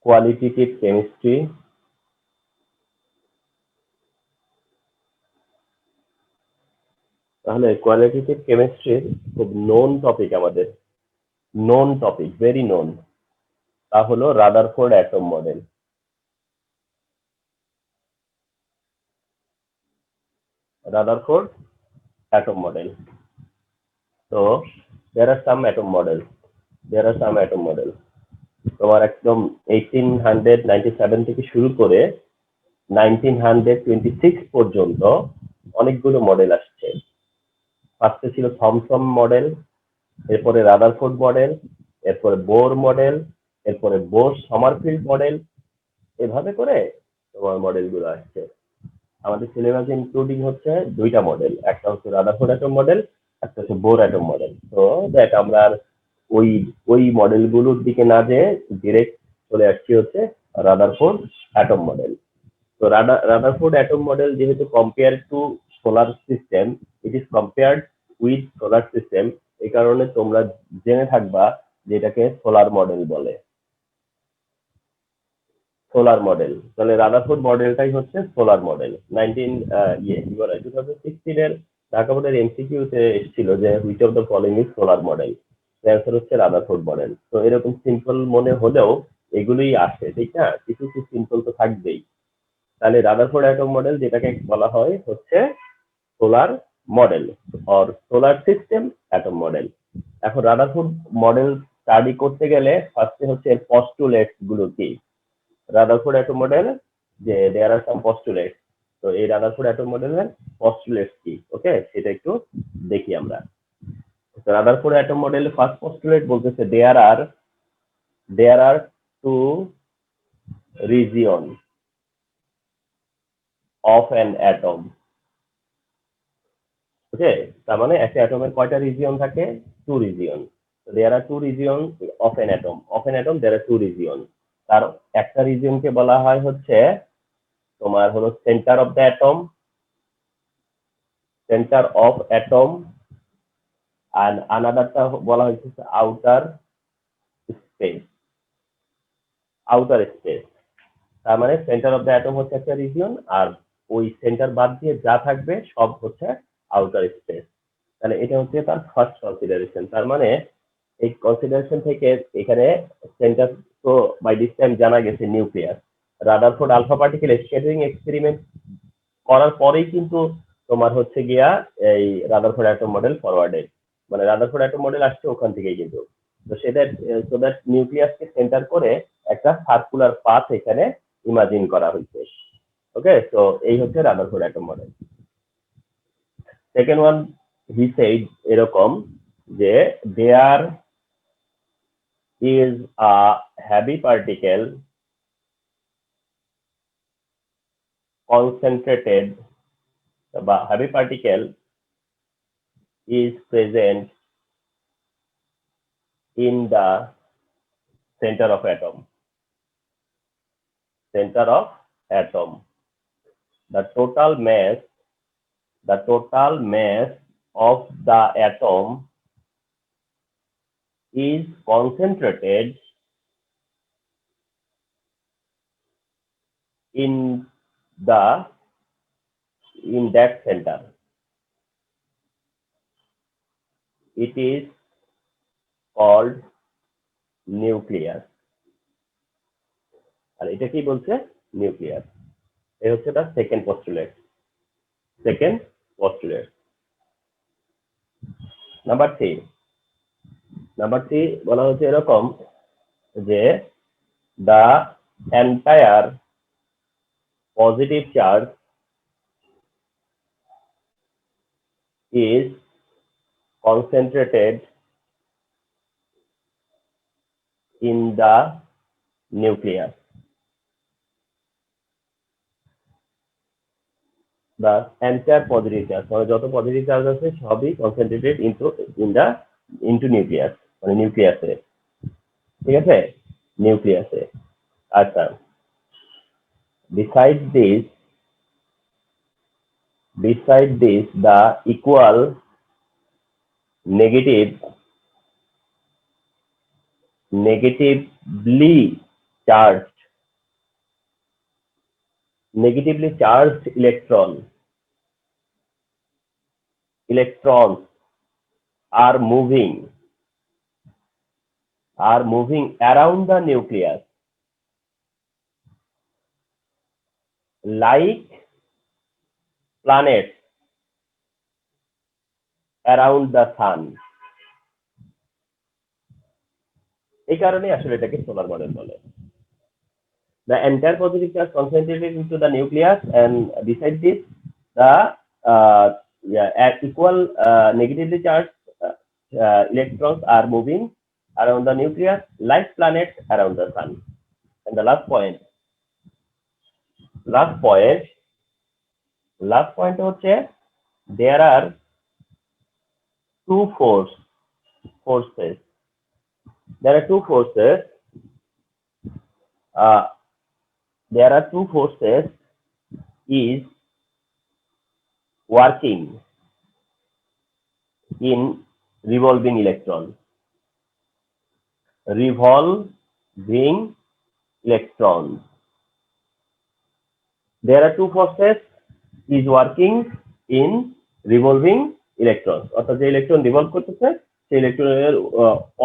Qualitative chemistry, তাহলে qualitative কেমিস্ট্রির খুব নোন টপিক, আমাদের নোন টপিক, ভেরি নোন, তা হলো Rutherford atom model. Rutherford atom model. So there are some atom models. তোমার একদম 1897 থেকে শুরু করে 1926 পর্যন্ত অনেকগুলো মডেল আসছে। ফার্স্টে ছিল থমসন মডেল, এরপরে রাদারফোর্ড মডেল, এরপরে বোর মডেল, এরপরে বোস সমারফিল্ড মডেল, এভাবে করে তোমার মডেলগুলো আসছে। আমাদের সিলেবাস ইনক্লুডিং হচ্ছে দুইটা মডেল, একটা হচ্ছে রাদারফোর্ড অ্যাটম মডেল, একটা হচ্ছে বোর অ্যাটম মডেল। তো দেখ আমরা আর ওই ওই মডেলগুলোর দিকে না যেয়ে ডিরেক্ট চলে আসছি হচ্ছে রাদারফোর্ড অ্যাটম মডেল। তো রাদারফোর্ড অ্যাটম মডেল যেহেতু compare to solar system, it is compared with solar system, এই কারণে তোমরা জেনে থাকবা যেটাকে সোলার মডেল বলে। সোলার মডেল, তাহলে রাদারফোর্ড মডেলটাই হচ্ছে সোলার মডেল। 2016 এর ঢাকা বোর্ডের এমসিকিউ তে এসেছিল যে which of the following is solar model, answer হচ্ছে রাদারফোর্ড মডেল। তো এরকম সিম্পল মনে হলেও এগুলোই আসে, ঠিক না? কিছু কিছু সিম্পল তো থাকবেই। তাহলে রাদারফোর্ড অ্যাটম মডেল যেটাকে বলা হয় হচ্ছে solar model or solar system atom model. এখন রাদারফোর্ড মডেল স্টাডি করতে গেলে ফার্স্টে হচ্ছে এর পস্টুলেটস গুলো কি। রাদারফোর্ড অ্যাটম মডেল যে দেয়ার আর সাম পস্টুলেটস, তো এই রাদারফোর্ড অ্যাটম মডেলের পস্টুলেটস কি, ওকে, সেটা একটু দেখি আমরা। Rutherford atom model first postulate বলতেছে there are two region of an atom. Okay, তার মানে একটা অ্যাটমের কয়টা রিজিয়ন থাকে? Two region. There are two region of an atom, there are two region. তার একটা রিজিয়নকে বলা হয় হচ্ছে তোমার হলো সেন্টার অফ দ্য অ্যাটম, আর আনাদারটা বলা হয়েছে স্পেস আউটার স্পেস। তার মানে সেন্টার অফ দ্য অ্যাটম হচ্ছে একটা রিজিয়ন, আর ওই সেন্টার বাদ দিয়ে যা থাকবে সব হচ্ছে আউটার স্পেস। তাহলে এটা হচ্ছে তার ফার্স্ট কনসিডারেশন। তার মানে এই কনসিডারেশন থেকে এখানে সেন্টার তো বাই দিস টাইম জানা গেছে nucleus. Rutherford alpha particle scattering experiment করার পরেই কিন্তু তোমার হচ্ছে গিয়া এই রাদারফোর্ড অ্যাটম মডেল ফরওয়ার্ডেড, মানে রাদারফোর্ড অ্যাটম মডেল আসছে ওখান থেকেই কিন্তু। তো দ্যাট নিউক্লিয়াসকে সেন্টার করে একটা সার্কুলার পাথ এখানে ইমাজিন করা হয়েছে। ওকে, তো এই হচ্ছে Rutherford atom model. Second one he said এরকম যে there is a heavy particle concentrated, বা heavy particle is present in the center of atom. The total mass of the atom is concentrated in that center. It is called nucleus. আর এটা কি বলছে? Nucleus. এই হচ্ছে তার second postulate. Number three বলা হচ্ছে এরকম যে the entire positive charge is concentrated in the nucleus. The entire positive charge, মানে যত পজিটিভ চার্জ আছে সবই কনসেন্ট্রেটেড ইনটু নিউক্লিয়াস, মানে নিউক্লিয়াসে। ঠিক আছে, নিউক্লিয়াসে। আচ্ছা, besides this the equal negatively charged negatively charged electrons are moving around the nucleus like planets around the sun. এই কারণে আসলে এটাকে সোলার মডেল বলে। The entire positive charge concentrated into the nucleus, and beside this, the equal negatively charged electrons are moving around the nucleus like planets around the sun. And the last point হচ্ছে there are two forces. There are two forces is working in revolving electron. There are two forces is working in revolving electrons. অর্থাৎ যে electron revolve করতেছে সেই ইলেকট্রনের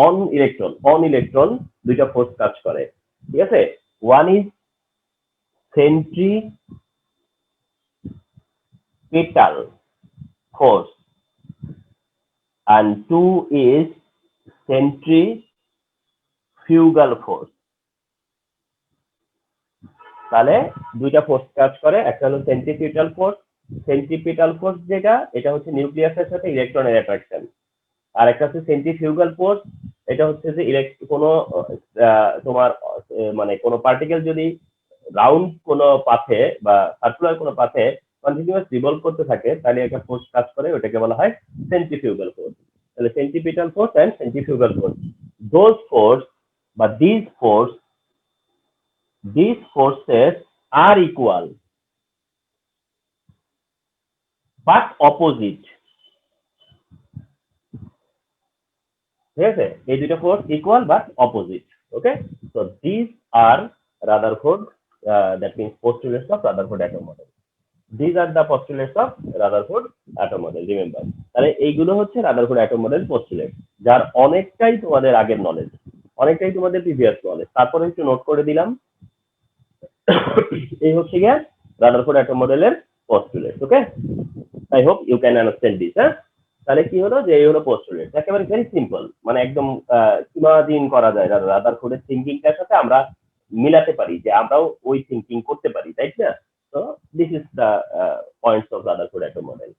on electron দুইটা force কাজ করে, ঠিক আছে? One is centripetal force and two is centrifugal force. তাহলে দুইটা ফোর্স কাজ করে, একটা হলো সেন্ট্রিপিটাল ফোর্স যেটা এটা হচ্ছে নিউক্লিয়াসের সাথে ইলেকট্রনের অ্যাট্রাকশন, আর একটা হচ্ছে সেন্ট্রিফিউগাল ফোর্স, এটা হচ্ছে যে কোনো তোমার মানে কোনো পার্টিকেল যদি রাউন্ড কোনো পাথে বা সার্কুলার কোনো পাথে কন্টিনিউয়াস রিভলভ করতে থাকে তাহলে একটা ফোর্স কাজ করে, ওটাকে বলা হয় সেন্ট্রিফিউগাল ফোর্স। তাহলে centripetal force and centrifugal force, those force বা these forces are equal but opposite. ঠিক আছে, এই দুটো force equal but opposite. Okay, so this are Rutherford, that means postulates of Rutherford atom model. These are the postulates of Rutherford atom model, remember. তাহলে এইগুলো হচ্ছে Rutherford atom model পোস্টুলেট, যার অনেকটাই তোমাদের আগের নলেজ, অনেকটাই তোমাদের প্রিভিয়াস নলেজ। তারপরে একটু নোট করে দিলাম, এই হচ্ছে গিয়ে রাদারফোর্ড অ্যাটম মডেলের postulate. Okay, I hope you can understand this. হ্যাঁ, তাহলে কি হলো যে এই হলো পোস্টুলেট, একেবারে ভেরি সিম্পল, মানে একদম সীমাধীন করা যায় রাদারফোর্ডের থিঙ্কিংটার সাথে আমরা মিলাতে পারি, যে আমরাও ওই থিঙ্কিং করতে পারি, তাই না? তো this is the points of Rutherford atom model.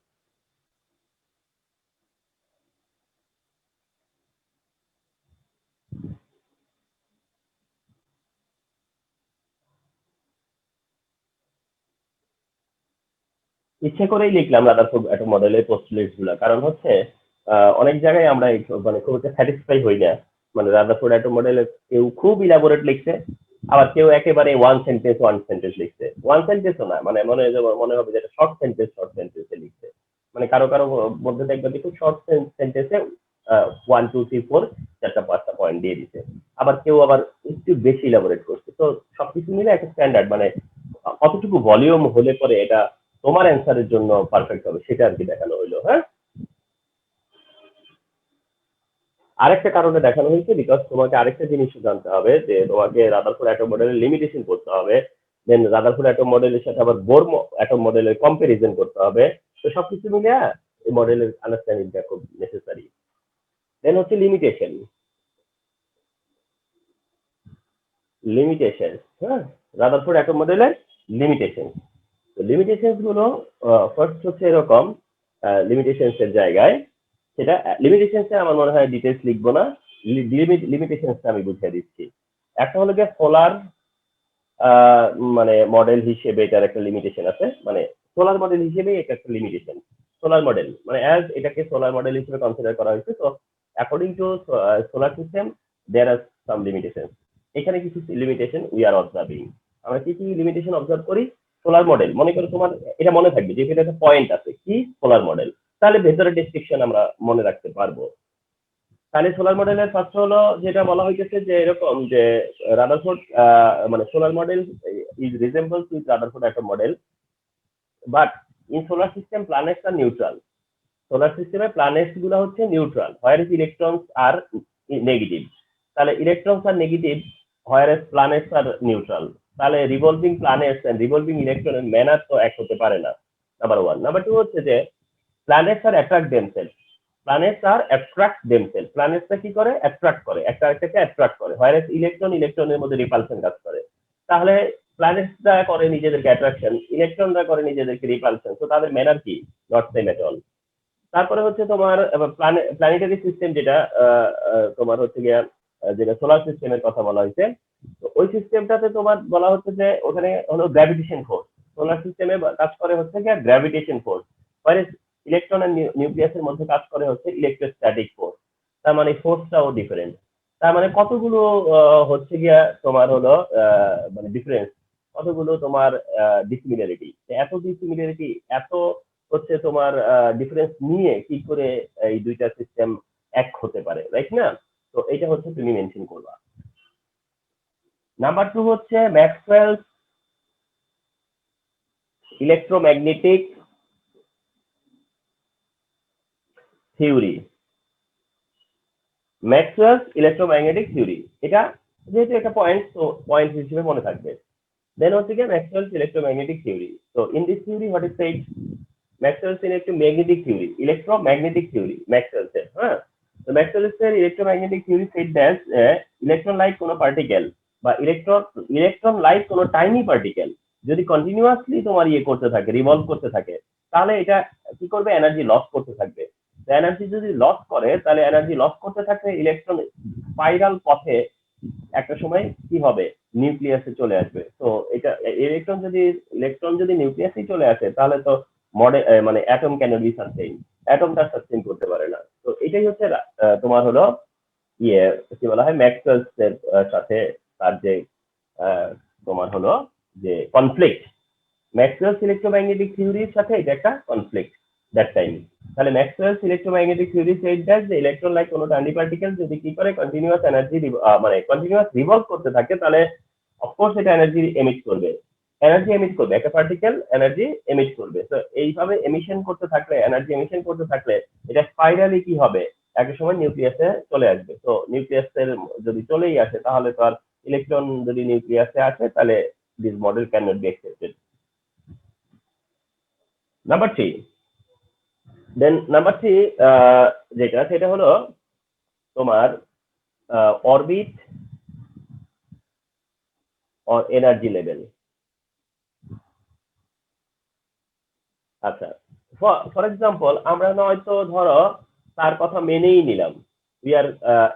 ইচ্ছে করেই লিখলাম রাদারফোর্ড অ্যাটম মডেলের পোস্টুলেটস গুলা, কারণ হচ্ছে অনেক জায়গায় আমরা মানে খুব একটা স্যাটিসফাই হই না। মানে রাদারফোর্ড অ্যাটম মডেলে কেউ খুব ইলাবোরেট লিখছে, আবার কেউ একেবারে ওয়ান সেন্টেন্স লিখছে। ওয়ান সেন্টেন্সও না, মানে মনে হবে যেটা শর্ট সেন্টেন্সে লিখছে। মানে কারো মধ্যে দেখবেন খুব শর্ট সেন্টেন্সে 1 2 3 4 4টা 5টা পয়েন্ট দিয়ে দিচ্ছে, আবার কেউ একটু বেশি ইলাবোরেট করছে। তো সবকিছু মিলে একটা স্ট্যান্ডার্ড, মানে কতটুকু ভলিউম হলে পরে এটা তোমার অ্যান্সারের জন্য পারফেক্ট হবে সেটা আর কি দেখানো হইলো। হ্যাঁ, আরেকটা কারণে দেখানো হয়েছে, বিকজ তোমাকে আরেকটা জিনিস জানতে হবে, যে তোমাকে রাদারফোর্ড অ্যাটম মডেলের লিমিটেশন করতে হবে, দেন রাদারফোর্ড অ্যাটম মডেলের সাথে আবার বোর অ্যাটম মডেলের কম্পারিজন করতে হবে। তো সবকিছু মিলে এই মডেলের আন্ডারস্ট্যান্ডিংটা খুব নেসেসারি। দেন হচ্ছে লিমিটেশন। হ্যাঁ, রাদারফোর্ড অ্যাটম মডেলের লিমিটেশন, তো লিমিটেশন গুলো ফার্স্ট হচ্ছে এরকম, লিমিটেশনস এর জায়গায় সেটা লিমিটেশনস আমার মনে হয় ডিটেলস লিখবো না, লিমিটেশনস আমি বুঝিয়ে দিচ্ছি। একটা হলো গিয়ে সোলার মানে মডেল হিসেবে এটার একটা লিমিটেশন আছে, মানে সোলার মডেল হিসেবে এটা একটা লিমিটেশন। সোলার মডেল মানে অ্যাজ এটাকে সোলার মডেল হিসেবে কনসিডার করা হয়েছে। তো according to solar system there are some limitation. এখানে কিছু লিমিটেশন উই আর অবজার্ভিং। আমরা কি কি লিমিটেশন অবজার্ভ করি? সোলার মডেল, মনে করো তোমার এটা মনে থাকবে যে এটা একটা পয়েন্ট আছে কি সোলার মডেল, তাহলে ভেতরে ডেসক্রিপশন আমরা মনে রাখতে পারবো। তাহলে সোলার মডেলের ফার্স্ট হলো যেটা বলা হইতেছে যে এরকম যে রাদারফোর্ড মানে solar model is resembles with Rutherford atom model, but in solar system planets are neutral. Solar সিস্টেমে প্ল্যানেটস গুলো হচ্ছে neutral, where is electrons are negative. তাহলে electrons are negative, where is planets are neutral. তাহলে revolving planets and revolving ইলেকট্রনের manner তো এক হতে পারে না, নাম্বার ওয়ান। নাম্বার টু হচ্ছে যে প্ল্যানেটস আর অ্যাট্রাক্ট দেমসেলফ, প্ল্যানেটস আর অ্যাট্রাক্ট দেমসেলফ। প্ল্যানেটসটা কি করে? অ্যাট্রাক্ট করে, একটা আরেকটাকে অ্যাট্রাক্ট করে, হোয়ার ইজ ইলেকট্রন ইলেকট্রনের মধ্যে রিপালশন কাজ করে। তাহলে প্ল্যানেটসরা করে নিজেদেরকে অ্যাট্রাকশন, ইলেকট্রনরা করে নিজেদেরকে রিপালশন, তো তাদের ম্যানার কি? Not same at all. তারপরে হচ্ছে তোমার প্ল্যানেটারি সিস্টেম, যেটা তোমার হচ্ছে গিয়া যেটা সোলার সিস্টেমের কথা বলা হয়েছে, তো ওই সিস্টেমটাতে তোমার বলা হচ্ছে যে ওখানে হলো গ্র্যাভিটেশন ফোর্স। সোলার সিস্টেমে কাজ করে হচ্ছে গিয়া গ্র্যাভিটেশন ফোর্স, মানে ইলেকট্রন আর নিউক্লিয়াসের মধ্যে কাজ করে হচ্ছে ইলেকট্রোস্ট্যাটিক ফোর্স। তার মানে ফোর্সটাও ডিফারেন্ট। তার মানে কতগুলো হচ্ছে গিয়া তোমার হলো মানে ডিফারেন্স, কতগুলো তোমার ডিসিমিলারিটি। এত ডিসিমিলারিটি, এত হচ্ছে তোমার ডিফারেন্স নিয়ে কি করে এই দুইটা সিস্টেম এক হতে পারে, রাইট না? তো এটা হচ্ছে তুমি মেনশন করবা। নাম্বার টু হচ্ছে Maxwell electromagnetic theory. Maxwell electromagnetic theory, এটা যেহেতু একটা পয়েন্ট, তো পয়েন্ট হিসেবে মনে থাকবে। দেন হচ্ছে কি ম্যাক্সওয়েল ইলেকট্রোম্যাগনেটিক থিওরি। তো in this theory what is said? Maxwell's electromagnetic theory, electromagnetic theory, Maxwell's হ্যাঁ। তো Maxwell's electromagnetic theory said that electron like কোনো পার্টিকেল বা ইলেকট্রন লাইক কোনো টাইনি পার্টিকেল যদি কন্টিনিউয়াসলি তোমার ইয়ে করতে থাকে, রিভলভ করতে থাকে, তাহলে এটা কি করবে? এনার্জি লস করতে থাকবে। এনার্জি যদি লস করে, তাহলে এনার্জি লস করতে থাকলে ইলেকট্রন স্পাইরাল পথে একটা সময় কি হবে? নিউক্লিয়াসে চলে আসবে। তো এটা ইলেকট্রন যদি নিউক্লিয়াসে চলে আসে, তাহলে তো মানে অ্যাটম ক্যান বি সাস্টেইন, অ্যাটমটা সাস্টেইন করতে পারে না। তো এটাই হচ্ছে তোমার হলো ইয়ে কি বলা হয় ম্যাক্সওয়েলস এর সাথে তার যে তোমার হলো যে কনফ্লিক্ট, ম্যাক্সওয়েলস ইলেকট্রোম্যাগনেটিক থিওরির সাথে এটা একটা কনফ্লিক্ট দ্যাট টাইম। তাহলে Maxwell's electromagnetic theory shed that যে ইলেকট্রন লাইক কোনো টাইনি পার্টিকেল যদি কি করে কন্টিনিউয়াস এনার্জি মানে কন্টিনিউয়াস রিভলভ করতে থাকে, তাহলে অফকোর্স এটা এনার্জি এমিট করবে। এনার্জি এমিট করবে, একটা পার্টিকেল এনার্জি এমিট করবে। তো এইভাবে এমিশন করতে থাকলে, এনার্জি এমিশন করতে থাকলে এটা স্পাইরালি কি হবে? একটা সময় নিউক্লিয়াসে চলে আসবে। তো নিউক্লিয়াসের যদি চলেই আসে, তাহলে তো আর ইলেকট্রন যদি নিউক্লিয়াসে আসে, তাহলে this model can not be accepted. Number three, then number three যেটা সেটা হলো তোমার অরবিট অর এনার্জি লেভেল। আচ্ছা, ফর এক্সাম্পল আমরা হয়তো ধরো তার কথা মেনেই নিলাম, we are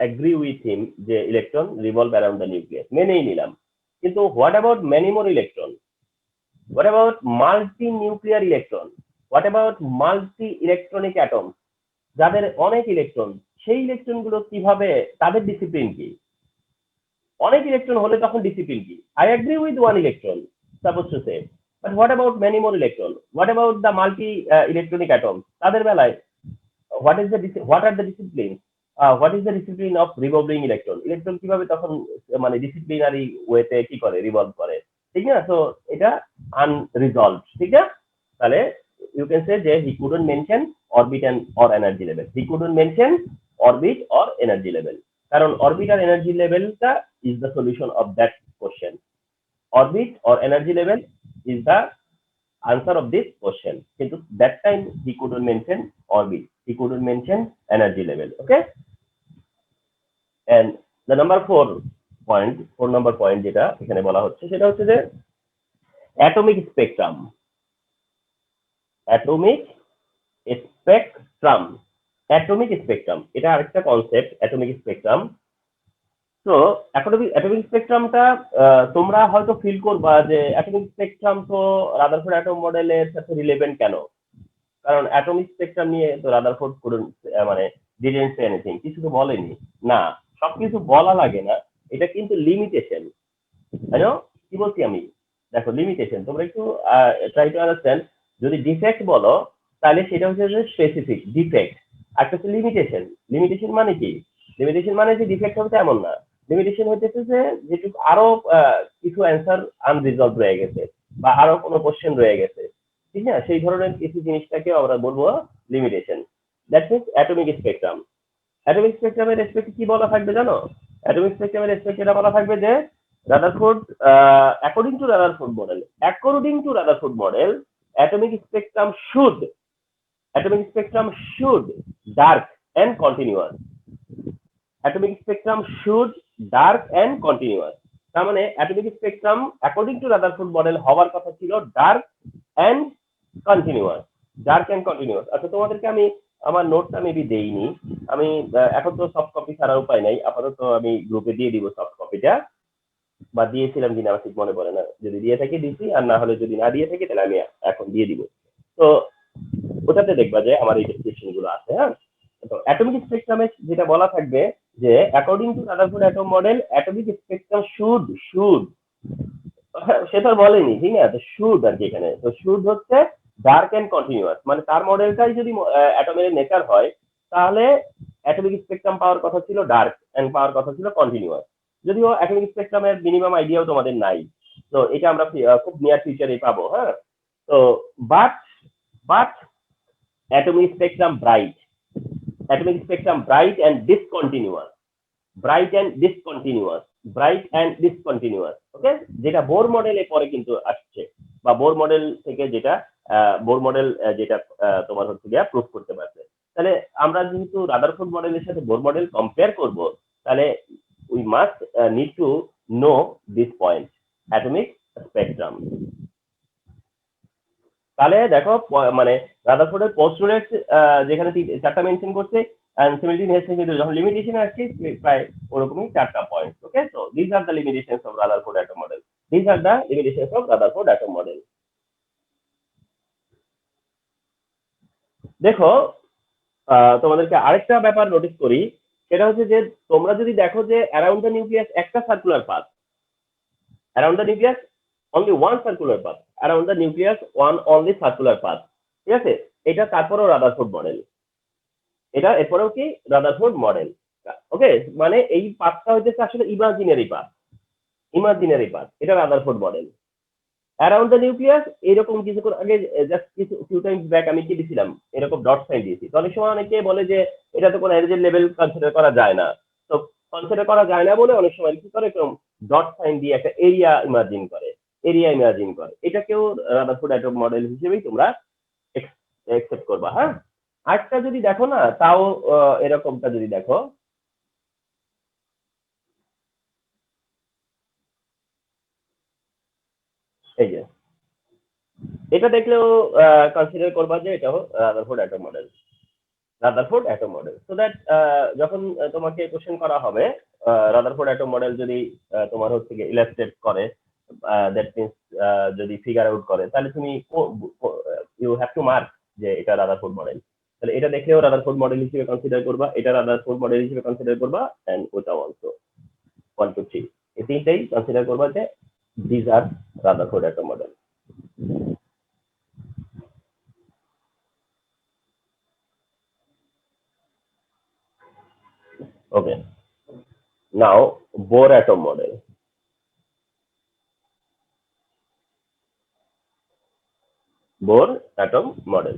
agree with him যে electron revolve around the nucleus, মেনেই নিলাম। কিন্তু what about many more electron? What about multi nuclear electron? What about multi electronic atom, যাদের অনেক ইলেকট্রন? সেই ইলেকট্রন গুলো কিভাবে, তাদের ডিসিপ্লিন কি? অনেক ইলেকট্রন হলে তখন ডিসিপ্লিন কি? I agree with one electron, suppose to say, but what about many more electron? What about the multi electronic atom? তাদের বেলায় what are the discipline, what is the discipline of revolving electron? Electron কিভাবে তখন মানে disciplinary ওয়েতে কি করে revolve করে, ঠিক না? তো এটা আনরিজলভ, ঠিক না? তাহলে ইউ ক্যান সে যে he couldn't mention orbit and or energy level, he couldn't mention orbit or energy level, কারণ অরবিট আর এনার্জি লেভেলটা is the solution of that question. Orbit or energy level is the answer of this question. কিন্তু that time he couldn't mention orbit, he couldn't mention energy level. Okay, and the number four number point যেটা এখানে বলা হচ্ছে সেটা হচ্ছে যে atomic spectrum, atomic spectrum, atomic spectrum এটা আরেকটা কনসেপ্ট, atomic spectrum। তো অ্যাটমিক স্পেকট্রামটা তোমরা হয়তো ফিল করবা যে অ্যাটমিক স্পেকট্রাম তো রাদারফোর্ড অ্যাটম মডেলের সাথে রিলেভেন্ট কেন? কারণ অ্যাটমিক স্পেকট্রাম নিয়ে তো রাদারফোর্ড মানে ডিডেন্ট সে এনিথিং, কিছু তো বলেনি। না, সবকিছু বলা লাগে না, এটা কিন্তু লিমিটেশন, তাই না? কি বলছি আমি? দেখো লিমিটেশন, তোমরা একটু ট্রাই টু আন্ডারস্ট্যান্ড। যদি ডিফেক্ট বলো, তাহলে সেটা হচ্ছে যে স্পেসিফিক ডিফেক্ট, একটা হচ্ছে লিমিটেশন। লিমিটেশন মানে কি? লিমিটেশন মানে যে ডিফেক্ট হবে এমন না, লিমিটেশন হচ্ছে যে যেটুকু আরো কিছু অ্যান্সার আনরিজলভ রয়ে গেছে বা আরো কোনো কোশ্চেন রয়ে গেছে, ঠিক না, সেই ধরনের কিছু জিনিসটাকে আমরা বলবো limitation. That means atomic spectrum. Atomic স্পেকট্রামের রেসপেক্টে কি বলা থাকবে জানো? অ্যাটমিক স্পেকট্রামের রেসপেক্টে এটা বলা থাকবে যে Rutherford, according to Rutherford model, according to Rutherford model, atomic spectrum should atomic spectrum should dark and continuous, atomic spectrum should dark and continuous। তার মানে atomic spectrum according to Rutherford model হওয়ার কথা ছিল dark and continuous, dark and continuous. আচ্ছা, তোমাদেরকে আমি আমার নোটটা মেবি দেইনি, আমি এখন তো সফট কপি ছাড়া উপায় নাই, আপাতত আমি গ্রুপে দিয়ে দিব সফট কপিটা, বা দিয়েছিলাম কিনা আমার ঠিক মনে পড়ে না, যদি দিয়ে থাকি দিছি, আর না হলে যদি না দিয়ে থাকি তাহলে আমি এখন দিয়ে দিব। তো ওটাতে দেখবা যে আমার এই ডেসক্রিপশন গুলো আছে। হ্যাঁ, তো অ্যাটমিক স্পেকট্রামে যেটা বলা থাকবে যে according to Rutherford atom model atomic spectrum should সেটা বলেনি, ঠিক আছে, তো শুড আর কি এখানে, তো শুড হচ্ছে ডার্ক এন্ড কন্টিনিউয়াস, মানে তার মডেলটাই যদি অ্যাটমের নেচার হয় তাহলে অ্যাটমিক স্পেকট্রাম পাওয়ার কথা ছিল ডার্ক এন্ড পাওয়ার কথা ছিল কন্টিনিউয়াস। যদিও অ্যাটমিক স্পেকট্রামের মিনিমাম আইডিয়াও তোমাদের নাই, তো এটা আমরা খুব নিয়ার ফিউচারে পাবো। হ্যাঁ, তো but but atomic spectrum bright, atomic spectrum bright and discontinuous, bright and discontinuous, bright and discontinuous। ওকে, যেটা বোর মডেলে পরে কিন্তু আসছে, বা বোর মডেল থেকে যেটা বোর মডেল যেটা তোমার হচ্ছে গিয়া প্রুফ করতে পারছে। তাহলে আমরা যেহেতু রাদারফোর্ড মডেলের সাথে বোর মডেল কম্পেয়ার করব, তাহলে we must need to know this point, atomic spectrum. তাহলে দেখো মানে রাদারফোর্ডের পোস্টুলেট যেখানে চারটা মেনশন করছে, and similarly হেসে কিন্তু যখন লিমিটেশন আসছে প্রায় ওরকমই চারটা point. Okay, so this are the limitations of Rutherford atom model, this are the limitations of Rutherford atom model. দেখো, তোমাদেরকে আরেকটা ব্যাপার নোটিস করি, সেটা হচ্ছে যে তোমরা যদি দেখো যে অ্যারাউন্ড দ্য নিউক্লিয়াস একটা circular path, around the nucleus only one circular path, around the nucleus one only circular path, ঠিক আছে, এটা তারপরেও রাদারফোর্ড মডেল, এটা এরপরেও কি রাদারফোর্ড মডেল। ওকে, মানে এই পাথটা হচ্ছে আসলে ইমাজিনারি পাথ, ইমাজিনারি পাথ, এটা Rutherford model. Around the nucleus এরকম কিছুক্ষণ আগে জাস্ট কিছু ফিউ টাইমস ব্যাক আমি কি দিয়েছিলাম, এরকম ডট সাইন দিয়েছি। তো অনেক সময় অনেকে বলে যে এটা তো কোনো এনার্জি লেভেল কনসিডার করা যায় না, তো কনসিডার করা যায় না বলে অনেক সময় কি করে এরকম ডট সাইন দিয়ে একটা এরিয়া ইমাজিন করে, এরিয়া ইমাজিন করে, এটাকেও রাদারফোর্ড অ্যাটম মডেল হিসেবেই তোমরা একসেপ্ট করবা। হ্যাঁ, আরেকটা যদি দেখো না, তাও এরকমটা যদি দেখো, এই যে এটা দেখলেও কনসিডার করবা যে এটাও Rutherford atom model, Rutherford atom model. So that যখন তোমাকে কোশ্চেন করা হবে রাদারফোর্ড অ্যাটম মডেল যদি তোমার হচ্ছে গিয়ে ইলাস্ট্রেট করে, দ্যাট মিনস যদি ফিগার আউট করে, তাহলে তুমি ইউ হ্যাভ টু মার্ক যে এটা রাদারফোর্ড মডেল। তাহলে এটা দেখলেও রাদারফোর্ড মডেল হিসেবে কনসিডার করবা, এটা রাদারফোর্ড মডেল হিসেবে কনসিডার করবা, এন্ড ওটাও অলসো 1 2 3 এই তিনটাই কনসিডার করবা যে this are Rutherford atom model. Okay, now Bohr atom model. Bohr atom model.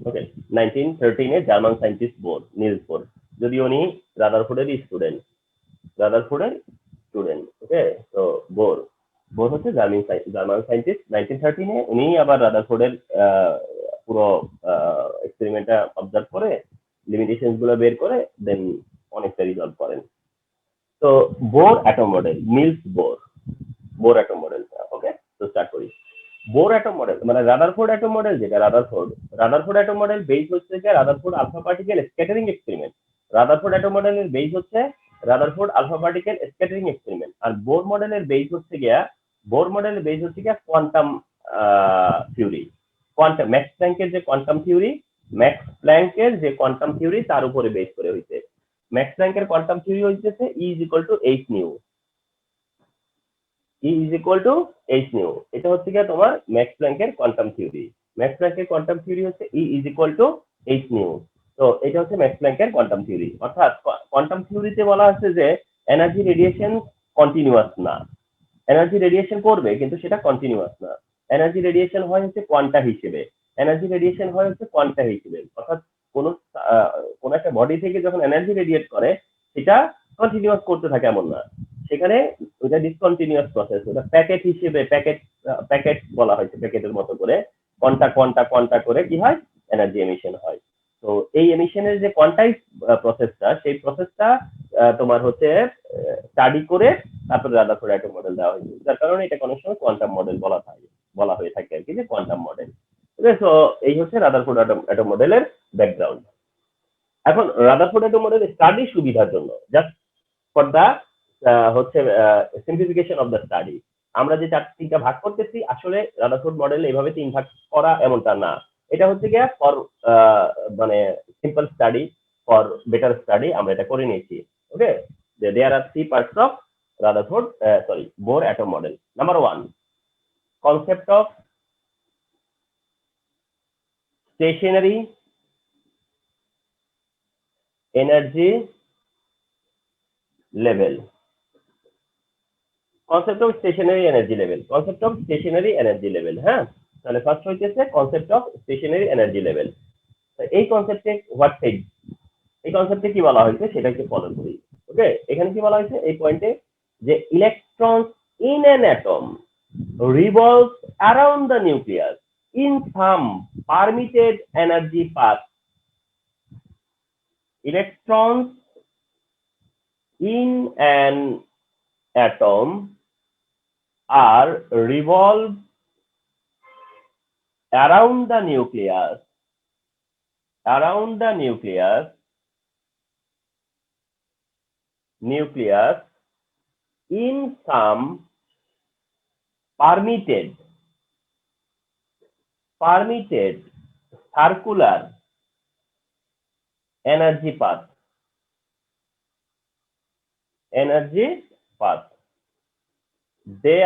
Okay, 1913 German scientist Bohr, Niels Bohr, যদি উনি রাদারফোর্ডের স্টুডেন্ট, রাদারফোর্ডের স্টুডেন্ট। ওকে, তো বোর, বোর হচ্ছে জার্মান সায়েন্টিস্ট, 1913 উনি আবার রাদারফোর্ডের পুরো এক্সপেরিমেন্টটা অবজার্ভ করে লিমিটেশন গুলো বের করে দেন অনেকটা রিজলভ করেন। তো Bohr atom model, Niels Bohr, Bohr atom model. Okay, তো স্টার্ট করি। বোর অ্যাটম মডেল মানে রাদারফোর্ড অ্যাটম মডেল, যেটা রাদারফোর্ড অ্যাটম মডেল বেস হচ্ছে যে Rutherford alpha particle scattering experiment. Rutherford atom মডেলের বেস হচ্ছে Rutherford alpha particle scattering experiment. আর Bohr মডেলের বেস হচ্ছে গিয়া, বোর মডেলের বেস হচ্ছে গিয়া কোয়ান্টাম থিওরি, কোয়ান্টাম ম্যাক্স প্ল্যাঙ্কের যে কোয়ান্টাম থিওরি, ম্যাক্স প্ল্যাঙ্কের যে কোয়ান্টাম থিওরি তার উপরে বেস করে হয়েছে। ম্যাক্স প্ল্যাঙ্কের কোয়ান্টাম থিওরি হচ্ছে E is equal to H nu, E is equal to H nu, এটা হচ্ছে গিয়ে তোমার ম্যাক্স প্ল্যাঙ্কের কোয়ান্টাম থিওরি। ম্যাক্স প্ল্যাঙ্কের কোয়ান্টাম থিওরি হচ্ছে E is equal to H nu. তো এটা হচ্ছে ম্যাক্স প্ল্যাঙ্কের কোয়ান্টাম থিওরি। অর্থাৎ কোয়ান্টাম থিওরিতে বলা আছে যে এনার্জি রেডিয়েশন কন্টিনিউয়াস না, এনার্জি রেডিয়েশন করবে কিন্তু সেটা কন্টিনিউয়াস না। এনার্জি রেডিয়েশন হয় হচ্ছে কোয়ান্টা হিসেবে, এনার্জি রেডিয়েশন হয় হচ্ছে কোয়ান্টা হিসেবে। অর্থাৎ কোনো আহ, কোনো একটা বডি থেকে যখন এনার্জি রেডিয়েট করে সেটা কন্টিনিউয়াস করতে থাকে এমন না, সেখানে ওটা ডিসকন্টিনিউয়াস প্রসেস, ওটা প্যাকেট হিসেবে প্যাকেট বলা হয়েছে, প্যাকেটের মতো করে কোয়ান্টা কোয়ান্টা কোয়ান্টা করে কি হয়, এনার্জি এমিশন হয়। তো এই এমিশনের যে কোয়ান্টাইজ প্রসেসটা, সেই প্রসেসটা তোমার হচ্ছে স্টাডি করে তারপরে রাদারফোর্ড অ্যাটম মডেল দেওয়া হয়েছে, যার কারণে এটা অনেক সময় কোয়ান্টাম মডেল বলা হয়ে থাকে আর কি, যে কোয়ান্টাম মডেল। ঠিক আছে, তো এই হচ্ছে রাদারফোর্ড অ্যাটম মডেলের ব্যাকগ্রাউন্ড। এখন রাদারফোর্ড অ্যাটম মডেল স্টাডি সুবিধার জন্য, জাস্ট ফর দা হচ্ছে সিম্পলিফিকেশন অফ দ্য স্টাডি, আমরা যে তিনটা ভাগ করতেছি, আসলে রাদারফোর্ড মডেল এইভাবে তিন ভাগ করা এমনটা না। এটা হচ্ছে গিয়ে ফর মানে simple study, for better study আমরা এটা করে নিয়েছি। Okay, there are three parts of Rutherford Bohr atom model. Number one, concept of stationary energy level, concept of stationary energy level, concept of stationary energy level। হ্যাঁ, তাহলে first হইতেছে concept of stationary energy level। এই কনসেপ্টে what shed, এই কনসেপ্টে কি বলা হয়েছে সেটা একটু ফলো করি। ওকে, এখানে কি বলা হয়েছে এই পয়েন্টে, যে electrons in an atom revolves around the nucleus in some permitted energy path. Electrons in an atom are revolve around the nucleus in some permitted circular energy path, they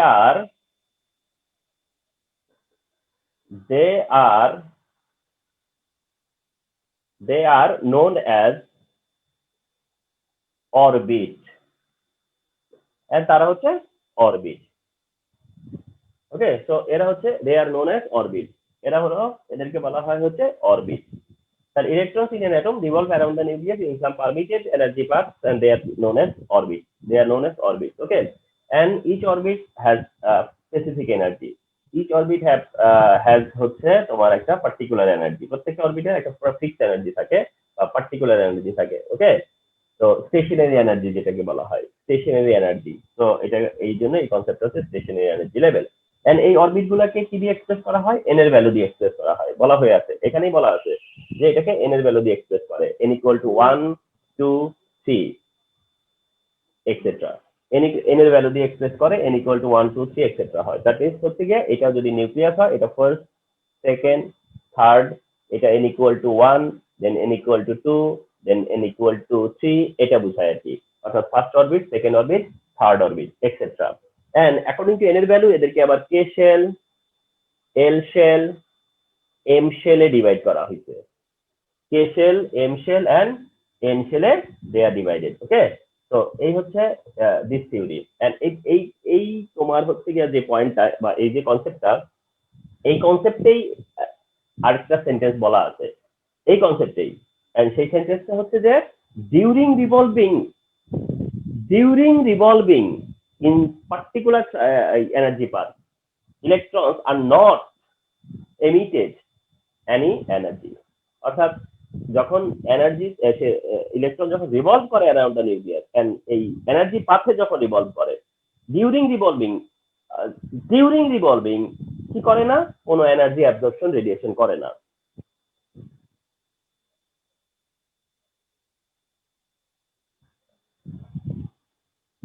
are known as orbit, and তারা হচ্ছে orbit। ওকে, so এরা হচ্ছে they are known as orbit, এরা হলো, এদেরকে বলা হয় হচ্ছে orbit। তাহলে electrons in an atom revolve around the nucleus in some permitted energy paths and they are known as orbit, okay, and each orbit has specific energy, each orbit has হচ্ছে তোমার একটা পার্টিকুলার এনার্জি, প্রত্যেকটা অরবিটের একটা fixed energy থাকে বা particular energy থাকে। ওকে, তো stationery energy যেটাকে বলা হয়, স্টেশনারি এনার্জি। তো এটা এই জন্য এই কনসেপ্ট হচ্ছে স্টেশনারি এনার্জি লেভেল। এন্ড এই অরবিট গুলাকে কি দিয়ে এক্সপ্রেস করা হয়, এন এর ভ্যালু দিয়ে এক্সপ্রেস করা হয়, বলা হয়ে আছে, এখানেই বলা আছে যে এটাকে এন এর ভ্যালু দিয়ে এক্সপ্রেস করে, n equal to 1 2 3 etcetera, n এর ভ্যালু দিয়ে এক্সপ্রেস করে, n ইকুয়াল টু 1 2 3 এক্সেট্রা হয়। দ্যাট ইজ হচ্ছে গিয়ে এটা যদি নিউক্লিয়াস হয়, এটা ফার্স্ট সেকেন্ড থার্ড, এটা n equal to 1, then n equal to 2, then n equal to 3, এটা বোঝায় আর কি। অর্থাৎ first orbit, second orbit, third orbit etcetera. And according to n এর ভ্যালু এদেরকে আবার K shell, L shell, M শেলে ডিভাইড করা হয়েছে। K shell, M shell and N শেলে দে আর ডিভাইডেড। ওকে, তো এই হচ্ছে দিস থিওরি। এন্ড এই তোমার হচ্ছে গিয়ে যে পয়েন্টটা বা এই যে কনসেপ্টটা, এই কনসেপ্টেই আরেকটা সেন্টেন্স বলা আছে, এই কনসেপ্টেই। এন্ড সেই সেন্টেন্সটা হচ্ছে যে during revolving in particular energy path, electrons are not emitted any energy। অর্থাৎ যখন এনার্জি ইলেকট্রন যখন রিভলভ করে অ্যারাউন্ড দ্য নিউক্লিয়াস এন্ড এই এনার্জি পাথে যখন রিভলভ করে, ডিউরিং রিভলভিং কি করে না, কোনো এনার্জি অ্যাবজর্পশন রেডিয়েশন করে না।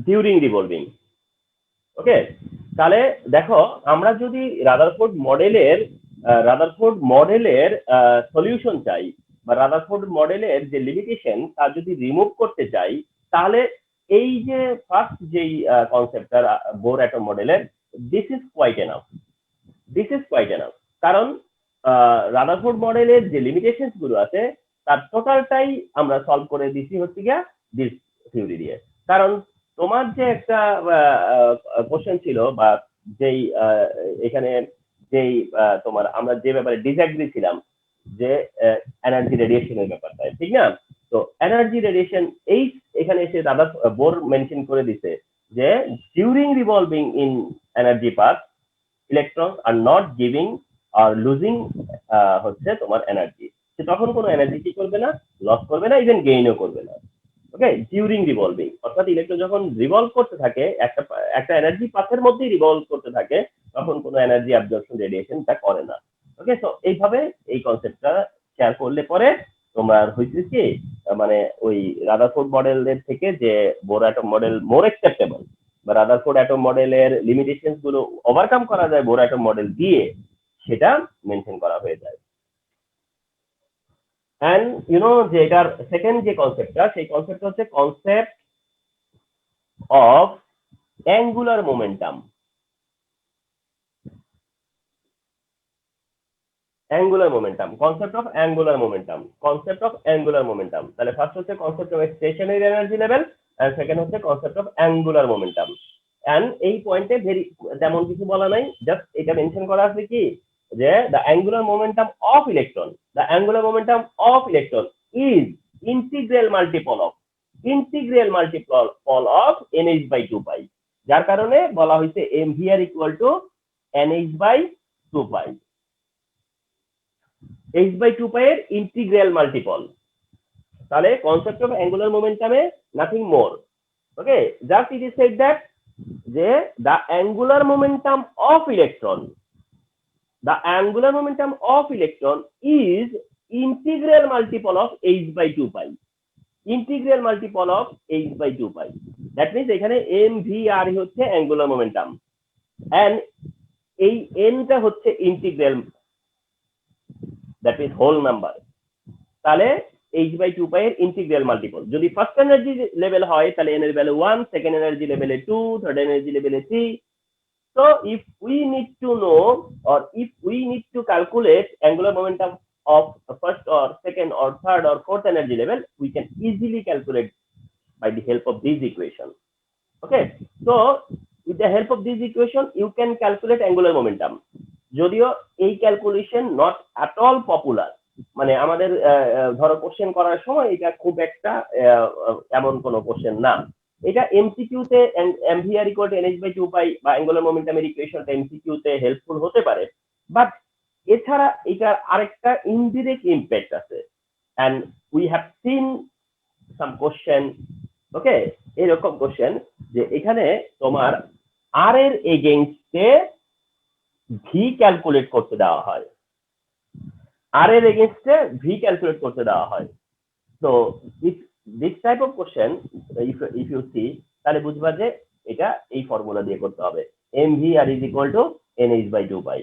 During revolving. ওকে, তাহলে দেখো আমরা যদি রাদারফোর্ড মডেলের সলিউশন চাই বা রাদারফোর্ড মডেলের যে লিমিটেশন তা যদি রিমুভ করতে চাই, তাহলে এই যে ফার্স্ট যেই কনসেপ্টটা বোর অ্যাটম মডেলের, দিস ইজ কোয়াইট এনাফ। কারণ রাদারফোর্ড মডেলের যে লিমিটেশন গুলো আছে তার টোটালটাই আমরা সলভ করে দিছি হচ্ছে গিয়া দিস থিওরি দিয়ে। কারণ তোমার যে একটা কোশ্চেন ছিল বা যেই এখানে যেই তোমার আমরা যে ব্যাপারে ডিসএগ্রি ছিলাম যে এনার্জি রেডিয়েশনের ব্যাপারটা, ঠিক না? তো এনার্জি রেডিয়েশন এই এখানে এসে দাদা বোর মেনশন করে দিছে যে during revolving in energy path electron are not giving R losing হচ্ছে তোমার এনার্জি। সে তখন কোনো এনার্জি কি করবে না, লস করবে না, ইভেন গেইনও করবে না। ওকে, ডিউরিং রিভলভিং অর্থাৎ ইলেকট্রন যখন রিভলভ করতে থাকে একটা এনার্জি পাথের মধ্যেই রিভলভ করতে থাকে, তখন কোনো এনার্জি অ্যাবজর্পশন রেডিয়েশনটা করে না। ওকে, তো এইভাবে এই কনসেপ্টটা শেয়ার করলে পরে তোমার হয়েছে কি মানে ওই রাদারফোর্ড মডেলের থেকে যে বোর অ্যাটম মডেল মোর অ্যাকসেপ্টেবল বা রাদারফোর্ড অ্যাটম মডেলের লিমিটেশনস গুলো ওভারকাম করা যায় বোর অ্যাটম মডেল দিয়ে, সেটা মেনশন করা হয়ে যায়। অ্যান্ড যে এটার সেকেন্ড যে কনসেপ্টটা, সেই কনসেপ্টটা হচ্ছে concept of angular momentum. Angular momentum, concept of angular momentum, concept of angular momentum. তাহলে ফার্স্ট হচ্ছে concept of stationary energy level, and second হচ্ছে concept of angular momentum. And এই পয়েন্টে তেমন কিছু বলা নাই, জাস্ট এটা মেনশন করা আছে কি যে the angular momentum of electron, the angular momentum of electron is integral multiple of NH by 2 pi, যার কারণে বলা হয়েছে mvr equal to NH by 2 pi, h by 2 pi এর ইন্টিগ্রাল মাল্টিপল। তাহলে কনসেপ্ট অফ অ্যাঙ্গুলার মোমেন্টামে nothing more. Okay, just it is said that যে the angular momentum of electron, the angular momentum of electron is integral multiple of h by 2 pi, integral multiple of h by 2 pi. That means এখানে mvr হচ্ছে angular momentum and এই n টা হচ্ছে integral, that means whole number. তাহলে h by 2 pi এর integral multiple. যদি first energy level হয় তাহলে n এর ভ্যালু 1, সেকেন্ড এনার্জি লেভেলে 2, থার্ড এনার্জি লেভেলে 3। So if we need to know or if we need to calculate angular momentum of first or second or third or fourth energy level, we can easily calculate by the help of this equation. Okay, so with the help of this equation you can calculate angular momentum. যদিও এই calculation not at all popular, মানে আমাদের ধরো question করার সময় এটা খুব একটা এমন কোনো কোশ্চেন না। এটা এমসিকিউ তে mvr equal to NH by 2 pi বা অ্যাঙ্গুলার মোমেন্টামের ইকুয়েশনটা এমসিকিউ তে হেল্পফুল হতে পারে, বাট এছাড়া এটার আরেকটা ইনডিরেক্ট ইমপ্যাক্ট আছে। And we have seen some question, okay, এরকম কোশ্চেন যে এখানে তোমার আর এর এগেইনস্টে ভি ক্যালকুলেট করতে দেওয়া হয়, আর এর এগেইনস্টে ভি ক্যালকুলেট করতে দেওয়া হয়। তো if this type of question if you see, তাহলে বুঝবা যে এটা এই ফর্মুলা দিয়ে করতে হবে, mvr is equal to NH by 2 pi.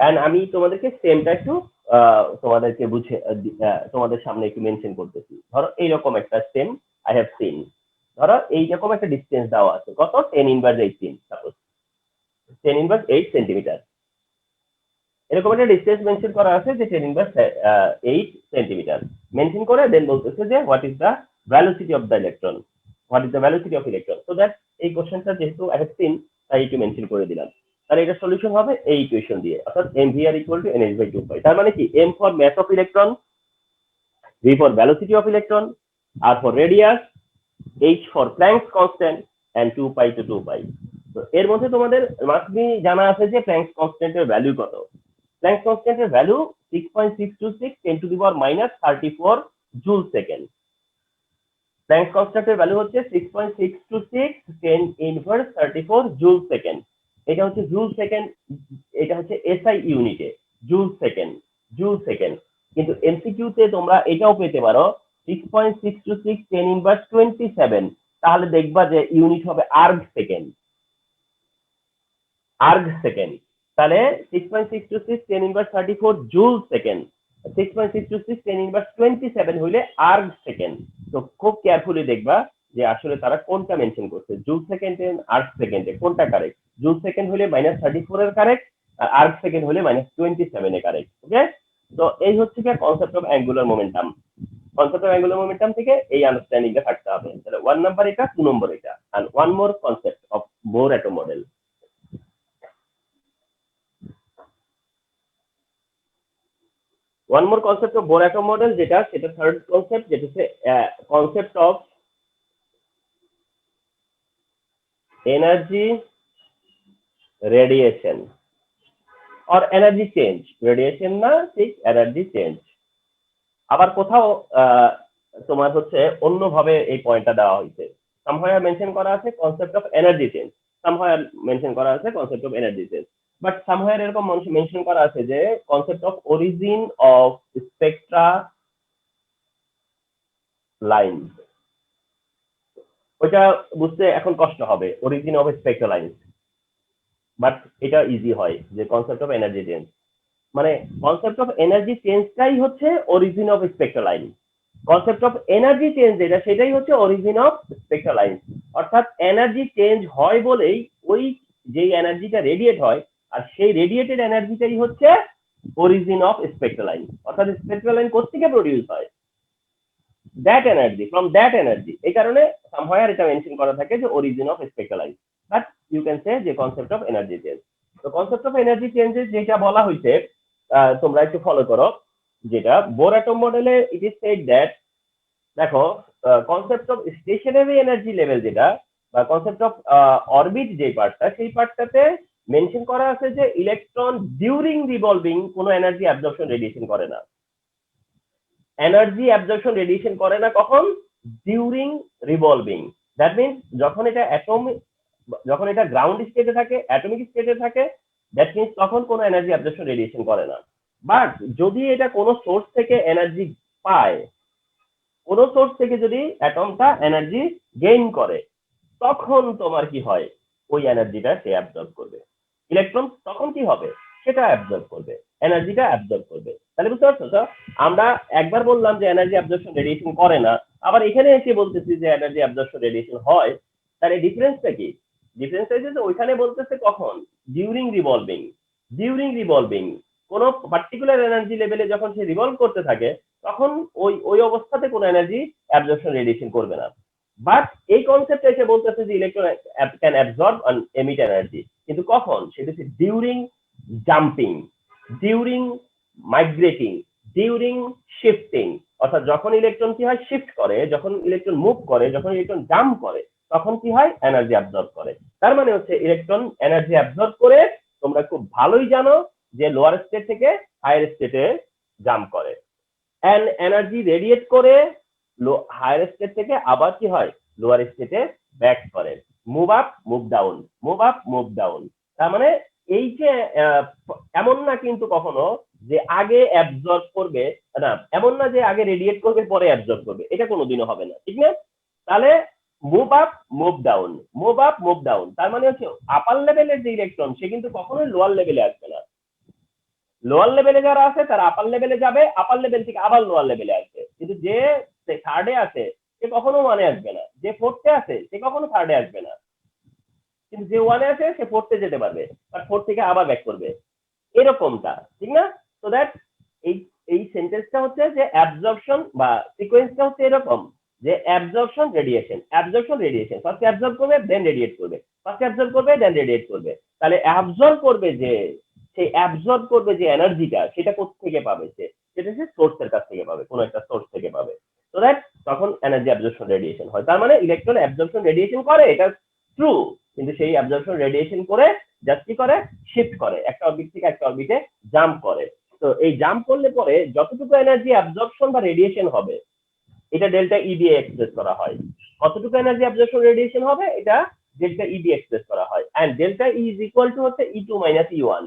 And আমি তোমাদেরকে সেমটা একটু তোমাদেরকে বুঝে তোমাদের সামনে একটু মেনশন করতেছি। ধরো এইরকম একটা সেম আই হ্যাভ সিন, ধরো এইরকম একটা ডিস্টেন্স দেওয়া আছে, কত 10 ইনভার্স 18, সাপোজ 10 ইনভার্স 8 সেন্টিমিটার, এরকম একটা ডিস্টেন্স মেনশন করা আছে যে 10 ইনভার্স 8 সেন্টিমিটার মেনশন করে দেন বলতেছে যে what is the velocity of the electron, what is the velocity of electron. So that এই কোশ্চেনটা যেহেতু আই হ্যাভ সিন তাই একটু মেনশন করে দিলাম। তাহলে এটা সলিউশন হবে এই ইকুয়েশন দিয়ে, অর্থাৎ mvr equal to NH by 2 pi. তার মানে কি m for mass of electron, v for velocity of electron, r for radius, h for Planck's constant and 2 pi to 2 pi. তো এর মধ্যে তোমাদের মাস্ট বি জানা আছে যে প্ল্যাঙ্কস কনস্ট্যান্টের ভ্যালু কত। প্ল্যাঙ্কস কনস্ট্যান্টের value 6.626 10 to the power minus 34 joule second. Planck's কনস্ট্যান্টের ভ্যালু হচ্ছে 6.626 10 ইনভার্স 34 জুল সেকেন্ড। এটা হচ্ছে জুল সেকেন্ড, এটা হচ্ছে এসআই ইউনিটে জুল সেকেন্ড, জুল সেকেন্ড। কিন্তু এমসিকিউ তে তোমরা এটাও পেতে পারো 6.626 10 ইনভার্স 27, তাহলে দেখবা যে ইউনিট হবে আর্গ সেকেন্ড, আর্গ সেকেন্ড। তাহলে 6.626 10 ইনভার্স 34 জুল সেকেন্ড, 6.626 10 ইনভার্স 27 হইলে আর্গ সেকেন্ড। তো খুব কেয়ারফুলি দেখবা যে আসলে তারা কোনটা মেনশন করছে, জুল সেকেন্ডে আর্গ সেকেন্ডে কোনটা কারেক্ট। জুল সেকেন্ড হলে -34 এর কারেক্ট, আর আর্গ সেকেন্ড হলে -27 এর কারেক্ট। ওকে, তো এই হচ্ছে কি concept of angular momentum. Concept of angular momentum থেকে এই আন্ডারস্ট্যান্ডিংটা থাকতে হবে। তাহলে 1 নাম্বার এটা, 2 নম্বর এটা। And one more concept of Bohr atom model. One more concept of Bohr atom model যেটা, সেটা থার্ড কনসেপ্ট, যেটা হচ্ছে concept of energy radiation or energy change. Radiation না, ঠিক এনার্জি চেঞ্জ। আবার কোথাও তোমার হচ্ছে অন্যভাবে এই পয়েন্টটা দেওয়া হয়েছে। সামহায়ার মেনশন করা আছে concept of energy change, somewhere mention করা আছে concept of energy change. But somewhere এরকম মেনশন করা আছে যে concept of origin of spectra line, ওইটা বুঝতে এখন কষ্ট হবে, origin of spectra line. But এটা ইজি হয় যে কনসেপ্ট অফ এনার্জি চেঞ্জ, মানে কনসেপ্ট অফ এনার্জি চেঞ্জটাই হচ্ছে origin of spectra line. Concept of energy change যেটা, সেটাই হচ্ছে অরিজিন অফ স্পেকট্রা লাইন। অর্থাৎ এনার্জি চেঞ্জ হয় বলেই ওই যেই এনার্জিটা রেডিয়েট হয়, আর সেই রেডিয়েটেড এনার্জিটাই হচ্ছে অরিজিন অফ স্পেকট্রা লাইন। অর্থাৎ স্পেকট্রা লাইন কোথেকে প্রডিউস হয়? That energy, from that energy. এই কারণে সামহায়ার এটা মেনশন করা থাকে যে origin of spectra line. But you can say যে কনসেপ্ট অফ এনার্জি চেঞ্জ। তো কনসেপ্ট অফ এনার্জি চেঞ্জের যেটা বলা হয়েছে, তোমরা একটু ফলো করো। যেটা বোর অ্যাটম মডেলে ইট ইজ সেড দ্যাট, দেখো concept of stationary energy level যেটা, বা কনসেপ্ট অফ অরবিট যে পার্টটা, সেই পার্টটাতে মেনশন করা আছে যে ইলেকট্রন ডিউরিং রিভলভিং কোনো এনার্জি অ্যাবজর্পশন রেডিয়েশন করে না। এনার্জি অ্যাবজর্পশন রেডিয়েশন করে না কখন? During revolving. দ্যাট মিনস যখন এটা যখন এটা গ্রাউন্ড স্টেটে থাকে, অ্যাটমিক স্টেটে থাকে, দ্যাট মিনস তখন কোনো এনার্জি অ্যাবজর্পশন রেডিয়েশন করে না। বাট যদি এটা কোনো সোর্স থেকে এনার্জি পায়, কোনো সোর্স থেকে যদি অ্যাটমটা এনার্জি গেইন করে, তখন তোমার কি হয়? ওই এনার্জিটা সে অ্যাবজর্ব করবে। ইলেকট্রন তখন কি হবে? সেটা অ্যাবজর্ব করবে, এনার্জিটা অ্যাবজর্ব করবে। তাহলে বুঝতে পারছো তো? আমরা একবার বললাম যে এনার্জি অ্যাবজর্পশন রেডিয়েশন করে না, আবার এখানে এসে বলতেছি যে এনার্জি অ্যাবজর্পশন রেডিয়েশন হয়। তাহলে ডিফারেন্সটা কি? ডিফারেন্স হচ্ছে যে ওইখানে বলতেছে কখন? During revolving. ডিউরিং রিভলভিং কোনো পার্টিকুলার এনার্জি লেভেলে যখন সে রিভলভ করতে থাকে, তখন ওই ওই অবস্থাতে কোনো এনার্জি অ্যাবজর্পশন রেডিয়েশন করবে না। বাট এই কনসেপ্ট এসে বলতেছে যে electron can absorb and emit energy, কিন্তু কখন? সেটা হচ্ছে during jumping, during migrating, during shifting. অর্থাৎ যখন ইলেকট্রন কি হয়? শিফট করে, যখন ইলেকট্রন মুভ করে, যখন ইলেকট্রন জাম্প করে, তখন কি হয়? এনার্জি অ্যাবজর্ব করে। তার মানে হচ্ছে ইলেকট্রন এনার্জি অ্যাবজর্ব করে, তোমরা খুব ভালোই জানো যে লোয়ার স্টেট থেকে হায়ার স্টেটে জাম্প করে, এন্ড এনার্জি রেডিয়েট করে হায়ার স্টেট থেকে আবার কি হয়? লোয়ার স্টেটে ব্যাক করে। Move up, move down, move up, move down. তার মানে এই যে এমন না কিন্তু কখনো যে আগে অ্যাবজর্ব করবে, না এমন না যে আগে রেডিয়েট করবে পরে অ্যাবজর্ব করবে, এটা কোনোদিনও হবে না, ঠিক না? তাহলে move up, move down, move up, move down. তার মানে হচ্ছে আপার লেভেলের যে ইলেকট্রন, সে কিন্তু কখনোই লোয়ার লেভেলে আসবে না। লোয়ার লেভেলে যারা আছে তারা আপার লেভেলে যাবে, আপার লেভেল থেকে আবার লোয়ার লেভেলে আসবে। কিন্তু যে থার্ডে আছে সে কখনো ওয়ানে আসবে না, যে ফোর্থে আছে সে কখনো থার্ডে আসবে না। কিন্তু যে ওয়ানে আছে সে ফোর্থে যেতে পারবে, আর ফোর্থ থেকে আবার ব্যাক করবে, এরকমটা, ঠিক না? তো দ্যাট এই এই সেন্টেন্সটা হচ্ছে যে অ্যাবজর্পশন বা সিকোয়েন্সটা হচ্ছে এরকম যে absorption radiation, absorption radiation. First absorb করবে, দেন রেডিয়েট করবে, ফার্স্ট অ্যাবজর্ব করবে, দেন রেডিয়েট করবে। তাহলে অ্যাবজর্ব করবে যে, সেই অ্যাবজর্ব করবে যে এনার্জিটা, সেটা কোথা থেকে পাবে? সেটা সে সোর্সের কাছ থেকে পাবে, কোনো একটা সোর্স থেকে পাবে। তো দ্যাট তখন এনার্জি অ্যাবজর্পশন রেডিয়েশন হয়। তার মানে ইলেকট্রন অ্যাবজর্পশন রেডিয়েশন করে, এটা ট্রু। কিন্তু সেই অ্যাবজর্পশন রেডিয়েশন করে জাস্ট কি করে? শিফট করে, একটা অরবিট থেকে একটা অরবিটে জাম্প করে। তো এই জাম্প করলে পরে যতটুকু এনার্জি অ্যাবজর্পশন বা রেডিয়েশন হবে, এটা ডেল্টা ই দিয়ে এক্সপ্রেস করা হয়। কতটুকু এনার্জি অ্যাবজর্পশন রেডিয়েশন হবে, এটা ডেল্টা ই দিয়ে এক্সপ্রেস করা হয়। And delta E is equal to হচ্ছে E2 minus E1।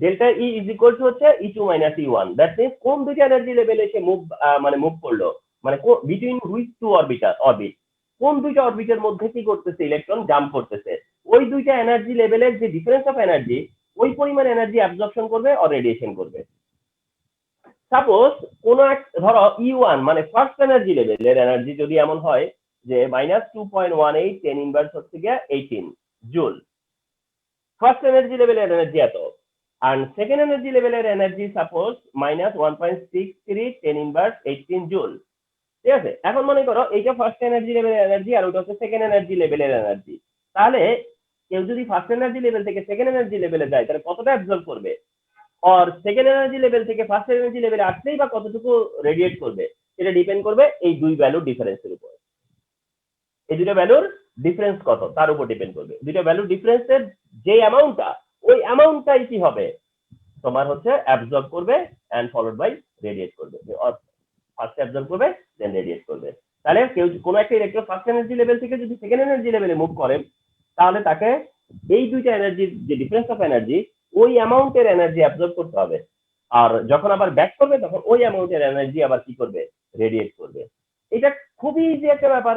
Delta E is equal to হচ্ছে E2 minus E1। That means কোন দুইটা এনার্জি লেভেলে সে মুভ করলো, মানে বিটুইন হুইচ টু অরবিট, কোন দুইটা অরবিটের মধ্যে কি করতেছে? ইলেকট্রন জাম্প করতেছে। ওই দুইটা এনার্জি লেভেলের যে ডিফারেন্স অফ এনার্জি, ওই পরিমাণ এনার্জি অ্যাবজর্পশন করবে আর রেডিয়েশন করবে। সাপোজ কোন এক ধরো E1 মানে ফার্স্ট এনার্জি লেভেলের এনার্জি যদি এমন হয় যে -2.18 10 ইনভার্স হচ্ছে গিয়ে 18 জুল, ফার্স্ট এনার্জি লেভেলের এনার্জি এত। and second energy level এর energy suppose minus 1.63 10 inverse 18 joule. ঠিক আছে, এখন মনে করো এইটা ফার্স্ট এনার্জি লেভেলের এনার্জি আর ওটা হচ্ছে সেকেন্ড এনার্জি লেভেলের এনার্জি। তাহলে কেউ যদি ফার্স্ট এনার্জি লেভেল থেকে সেকেন্ড এনার্জি লেভেলে যায় তাহলে কতটা অ্যাবজর্ব করবে, আর সেকেন্ড এনার্জি লেভেল থেকে ফার্স্ট এনার্জি লেভেলে আসলেই বা কতটুকু রেডিয়েট করবে, সেটা ডিপেন্ড করবে এই দুই ভ্যালুর ডিফারেন্সের উপর। এই দুটো ভ্যালুর ডিফারেন্স কত তার উপর ডিপেন্ড করবে। দুটো ভ্যালুর ডিফারেন্সের যে অ্যামাউন্টটা, ওই অ্যামাউন্টটাই কি হবে তোমার হচ্ছে অ্যাবজর্ব করবে এন্ড ফলোড বাই রেডিয়েট করবে। ফার্স্ট অ্যাবজর্ব করবে দেন রেডিয়েট করবে। তাহলে কেউ কোনো একটা ইলেকট্রন ফার্স্ট এনার্জি লেভেল থেকে যদি সেকেন্ড এনার্জি লেভেলে মুভ করে তাহলে তাকে এই দুইটা এনার্জির যে ডিফারেন্স অফ এনার্জি ওই অ্যামাউন্টের এনার্জি অ্যাবজর্ব করতে হবে, আর যখন আবার ব্যাক করবে তখন ওই অ্যামাউন্টের এনার্জি আবার কি করবে, রেডিয়েট করবে। এটা খুবই ইজি একটা ব্যাপার,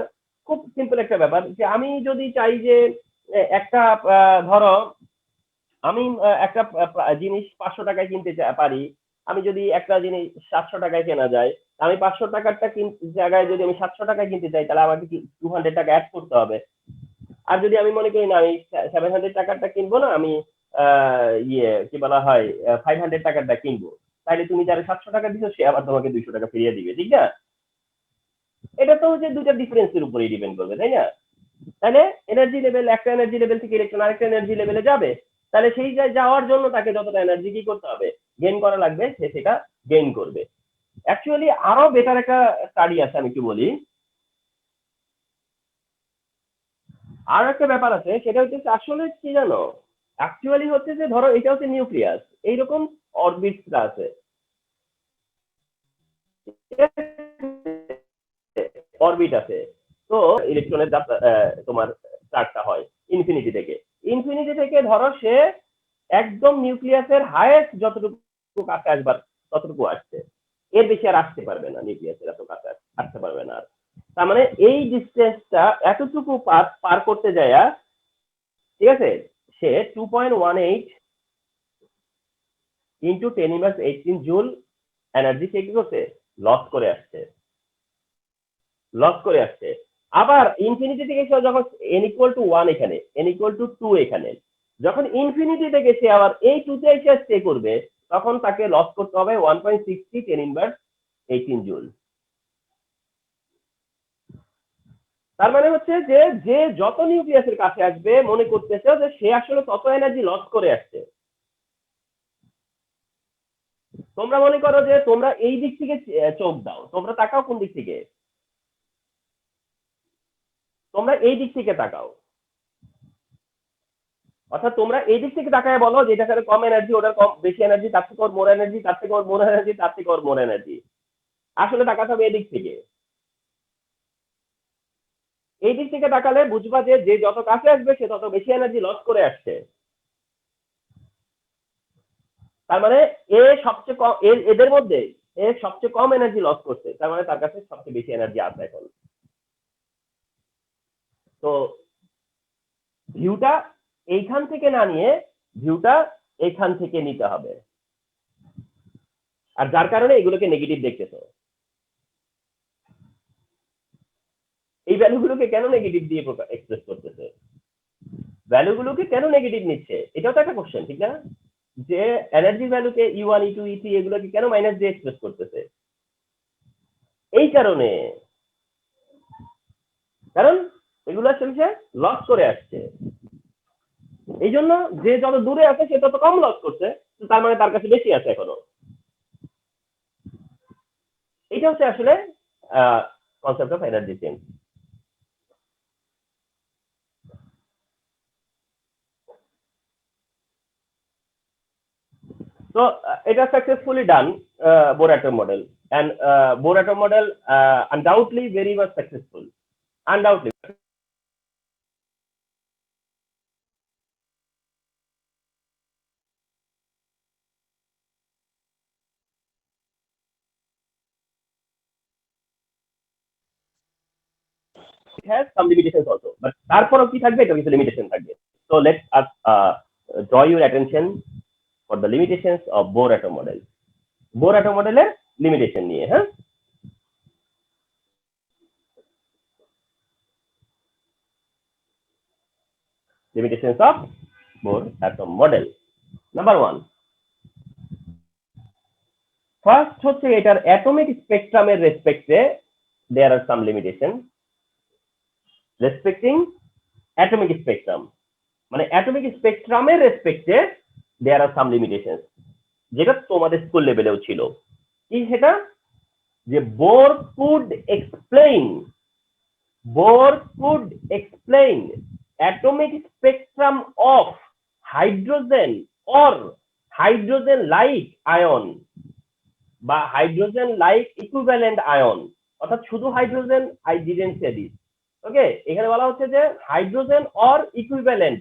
খুব সিম্পল একটা ব্যাপার যে আমি যদি চাই যে একটা ধরো আমি একটা জিনিস 500 টাকায় কিনতে পারি, আমি যদি একটা জিনিস 700 টাকায় কেনা যায়, আমি 500 টাকারটা জায়গায় যদি আমি 700 টাকায় কিনতে চাই তাহলে আমাকে কি 200 টাকা অ্যাড করতে হবে। আর যদি আমি মনে করি না আমি 700 টাকারটা কিনবো না, আমি কি বলা হয় 500 টাকারটা কিনবো, তাহলে তুমি যারা 700 টাকা দিছো সে আবার তোমাকে 200 টাকা ফিরিয়ে দিবে, ঠিক না? এটা তো যে দুইটা ডিফারেন্সের উপরেই ডিপেন্ড করবে, তাই না? তাহলে এনার্জি লেভেল, একটা এনার্জি লেভেল থেকে ইলেকট্রন আরেকটা এনার্জি লেভেলে যাবে, তাহলে সেই যাওয়ার জন্য তাকে যতটা এনার্জি কি করতে হবে, গেইন করা লাগবে, সে সেটা গেইন করবে। অ্যাকচুয়ালি আরো বেটার একটা স্টাডি আছে, আমি কি বলি, আর একটা ব্যাপার আছে, সেটা হচ্ছে আসলে কি জানো, অ্যাকচুয়ালি হচ্ছে যে ধরো এটা হচ্ছে নিউক্লিয়াস, এইরকম অরবিটসটা আছে, অরবিট আছে। তো ইলেকট্রনের তোমার স্টার্টটা হয় ইনফিনিটি থেকে। ইনফিনিটি থেকে ধরো সে একদম নিউক্লিয়াসের হায়েস্ট যতটুকু কাছে আসবার ততটুকু আসছে, এর বেশি আর আসতে পারবে না, নিউক্লিয়াসের এত কাছে আসতে পারবে না আর। তার মানে এই ডিস্টেন্সটা এতটুকু পার করতে যায়, ঠিক আছে, সে 2.18 ইন্টু 10⁻18 জুল এনার্জি সে কি করছে, লস করে আসছে, লস করে আসছে। আবার ইনফিনিটি থেকে যখন n=1 এখানে, n=2 এখানে, যখন ইনফিনিটি থেকে সে আবার এই 2 তে এসে স্টে করবে তখন তাকে লস করতে হবে 1.60 10⁻18 জুল। তার মানে হচ্ছে যে যে যত নিউক্লিয়াসের কাছে আসবে মনে করতেছে যে সে আসলে তত এনার্জি লস করে আসছে। তোমরা মনে করো যে তোমরা এই দিক থেকে চোখ দাও, তোমরা তাকাও কোন দিক থেকে, তোমরা এই দিক থেকে তাকাও, অর্থাৎ তোমরা এই দিক থেকে তাকায় বলো যে এটা কম এনার্জি, ওটার কম বেশি এনার্জি, তার থেকে ওর মোর এনার্জি, তার থেকে ওর মোর এনার্জি, তার থেকে ওর মোর এনার্জি। আসলে তাকাতে হবে এদিক থেকে। এই দিক থেকে তাকালে বুঝবা যে যে যত কাছে আসবে সে তত বেশি এনার্জি লস করে আসছে। তার মানে এ সবচেয়ে কম, এদের মধ্যে এ সবচেয়ে কম এনার্জি লস করছে, তার মানে তার কাছে সবচেয়ে বেশি এনার্জি আছে এখন। তো ভিউটা এইখান থেকে না নিয়ে ভিউটা এইখান থেকে নিতে হবে, আর যার কারণে এগুলোকে নেগেটিভ দেখতেছো। এই ভ্যালুগুলোকে কেন নেগেটিভ দিয়ে এক্সপ্রেস করতেছে, ভ্যালুগুলোকে কেন নেগেটিভ নিচ্ছে, এটাও তো একটা কোশ্চেন, ঠিক না? যে এনার্জি ভ্যালুকে E1 E2 E3 এগুলোকে কেন মাইনাস দিয়ে এক্সপ্রেস করতেছে, এই কারণে, কারণ এগুলো আসলে লস করে আসছে। এই জন্য যে যত দূরে আছে সে তত কম লস করছে, তার মানে তার কাছে বেশি আছে এখনো। এটা হচ্ছে আসলে concept of energy change. So it has successfully done Bohr atom model, and Bohr atom model undoubtedly very much successful, undoubtedly. It has some limitations also, but তারপরেও কি থাকবে, এটা কিছু লিমিটেশন থাকবে। So let us draw your attention for the limitations of Bohr atom model. Bohr atom model এর limitation নিয়ে, হ্যাঁ, limitations of Bohr atom model. Number one, first হচ্ছে এটার অ্যাটমিক স্পেকট্রামের রেসপেক্টে দেয়ার are some limitation respecting atomic spectrum, মানে atomic স্পেকট্রামের রেসপেক্টে দেয়ার are some limitation, যেটা তোমাদের স্কুল লেভেলেও ছিল। কি সেটা? যে Bohr could explain atomic spectrum of hydrogen or hydrogen like ion বা হাইড্রোজেন লাইক ইকুইভ্যালেন্ট আয়ন, অর্থাৎ শুধু hydrogen, I didn't say this, okay. এখানে বলা হচ্ছে যে hydrogen or equivalent,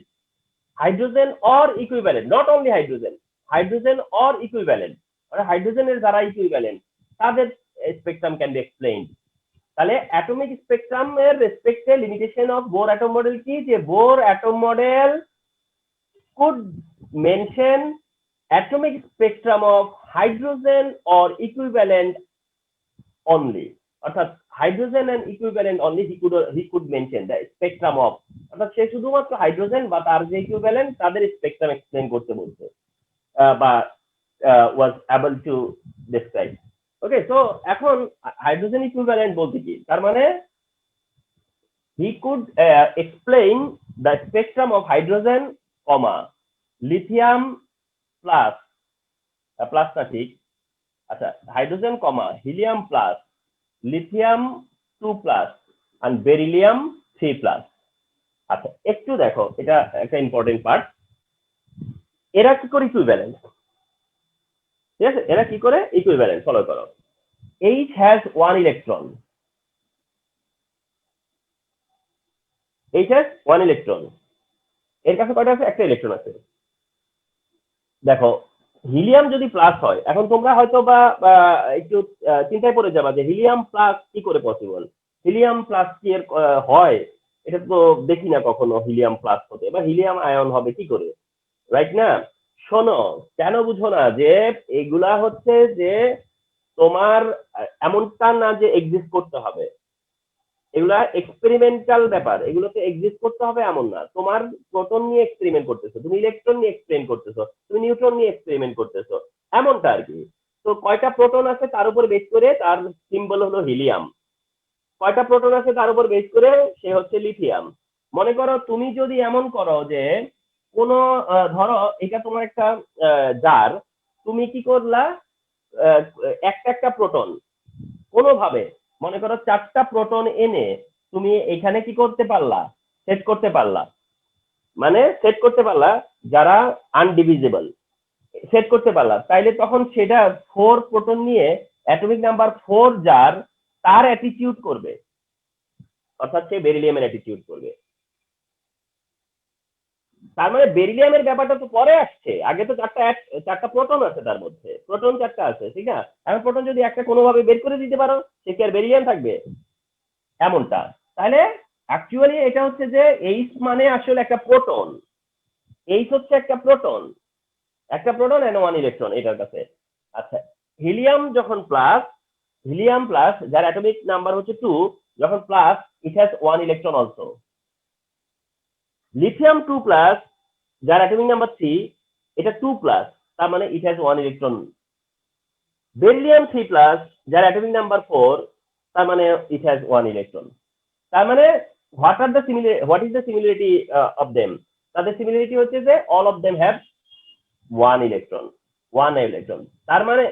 not only hydrogen or equivalent, মানে হাইড্রোজেনের যারা ইকুইভ্যালেন্ট তাদের স্পেকট্রাম ক্যান বি এক্সপ্লেইনড। তাহলে অ্যাটমিক স্পেকট্রাম এর রেসপেক্টে limitation of Bohr atom model কি? যে Bohr atom model could mention atomic spectrum of hydrogen or equivalent only, অর্থাৎ hydrogen and equivalent only he could mention the spectrum of, অর্থাৎ সে শুধুমাত্র hydrogen বা তার যে ইকুইভ্যালেন্ট তাদের স্পেকট্রাম এক্সপ্লেন করতে বলছে বা was able to describe. Okay, so এখন হাইড্রোজেন ইকুইভ্যালেন্ট বলতে কি? তার মানে he could explain the spectrum of hydrogen, lithium plus plus না ঠিক, আচ্ছা, hydrogen helium plus, lithium 2 plus and beryllium 3 plus. আচ্ছা, একটু দেখো, এটা একটা ইম্পর্টেন্ট পার্ট। এরা কি করে ইকুইভ্যালেন্ট? ঠিক আছে, এরা কি করে ইকুইভ্যালেন্ট? ফলো করো। H has 1 electron, এর কাছে কয়টা আছে? একটা ইলেকট্রন আছে। দেখো, হিলিয়াম যদি প্লাস হয়, এখন তোমরা হয়তো বা একটু চিন্তায় পড়ে যাবা যে হিলিয়াম প্লাস কি করে পসিবল, হিলিয়াম প্লাস কি এর হয়? এটা তো দেখি না কখনো হিলিয়াম প্লাস হতে, বা হিলিয়াম আয়ন হবে কি করে, রাইট না? শোনো, কেন বুঝো না যে এগুলা হচ্ছে যে তোমার এমনটা না যে এক্সিস্ট করতে হবে, এগুলা এক্সপেরিমেন্টাল ব্যাপার, এগুলোতে এক্সিস্ট করতে হবে এমন না। তোমার প্রোটন নিয়ে এক্সপেরিমেন্ট করতেছো, তুমি ইলেকট্রন নিয়ে এক্সপেরিমেন্ট করতেছো, তুমি নিউট্রন নিয়ে এক্সপেরিমেন্ট করতেছো, এমনটা আর কি। তো কয়টা প্রোটন আছে তার উপর বেস করে তার সিম্বল হলো হিলিয়াম, কয়টা প্রোটন আছে তার উপর বেস করে সে হচ্ছে লিথিয়াম। মনে করো তুমি যদি এমন করো যে কোনো ধরো এটা তোমার একটা জার, তুমি কি করলা, একটা একটা প্রোটন কোনোভাবে, মনে করো 4টা প্রোটন এনে তুমি এখানে কি করতে পারলা, সেট করতে পারলা, মানে সেট করতে পারলা যারা আনডিভিজিবল, সেট করতে পারলা, তাইলে তখন সেটা 4 প্রোটন নিয়ে অ্যাটমিক নাম্বার 4 যার, তার অ্যাটিটিউড করবে, অর্থাৎ সে বেরিলিয়ামের অ্যাটিটিউড করবে। তার মানে বেরিলিয়ামের ব্যাপারটা তো পরে আসছে, আগে তো 4টা প্রোটন আছে, তার মধ্যে প্রোটন 4টা আছে, ঠিক না? এখন প্রোটন যদি একটা কোনোভাবে বের করে দিতে পারো, সে কি আর বেরিলিয়াম থাকবে? এমনটা। তাহলে অ্যাকচুয়ালি এটা হচ্ছে যে এইচ মানে আসলে একটা প্রোটন, এইচ হচ্ছে একটা প্রোটন এন্ড 1 ইলেকট্রন এটার কাছে। আচ্ছা, হিলিয়াম প্লাস যার অ্যাটমিক নাম্বার হচ্ছে 2, যখন plus, it has 1 electron also. Lithium 2 plus যার অ্যাটমিক নাম্বার 3, এটা 2 প্লাস, তার মানে it has 1 electron. Beryllium 3 plus যার অ্যাটমিক নাম্বার 4, তার মানে ইট হ্যাজ 1 ইলেকট্রন। তার মানে what is the similarity of them? তাদের সিমিলারিটি হচ্ছে যে all of them have 1 electron. তার মানে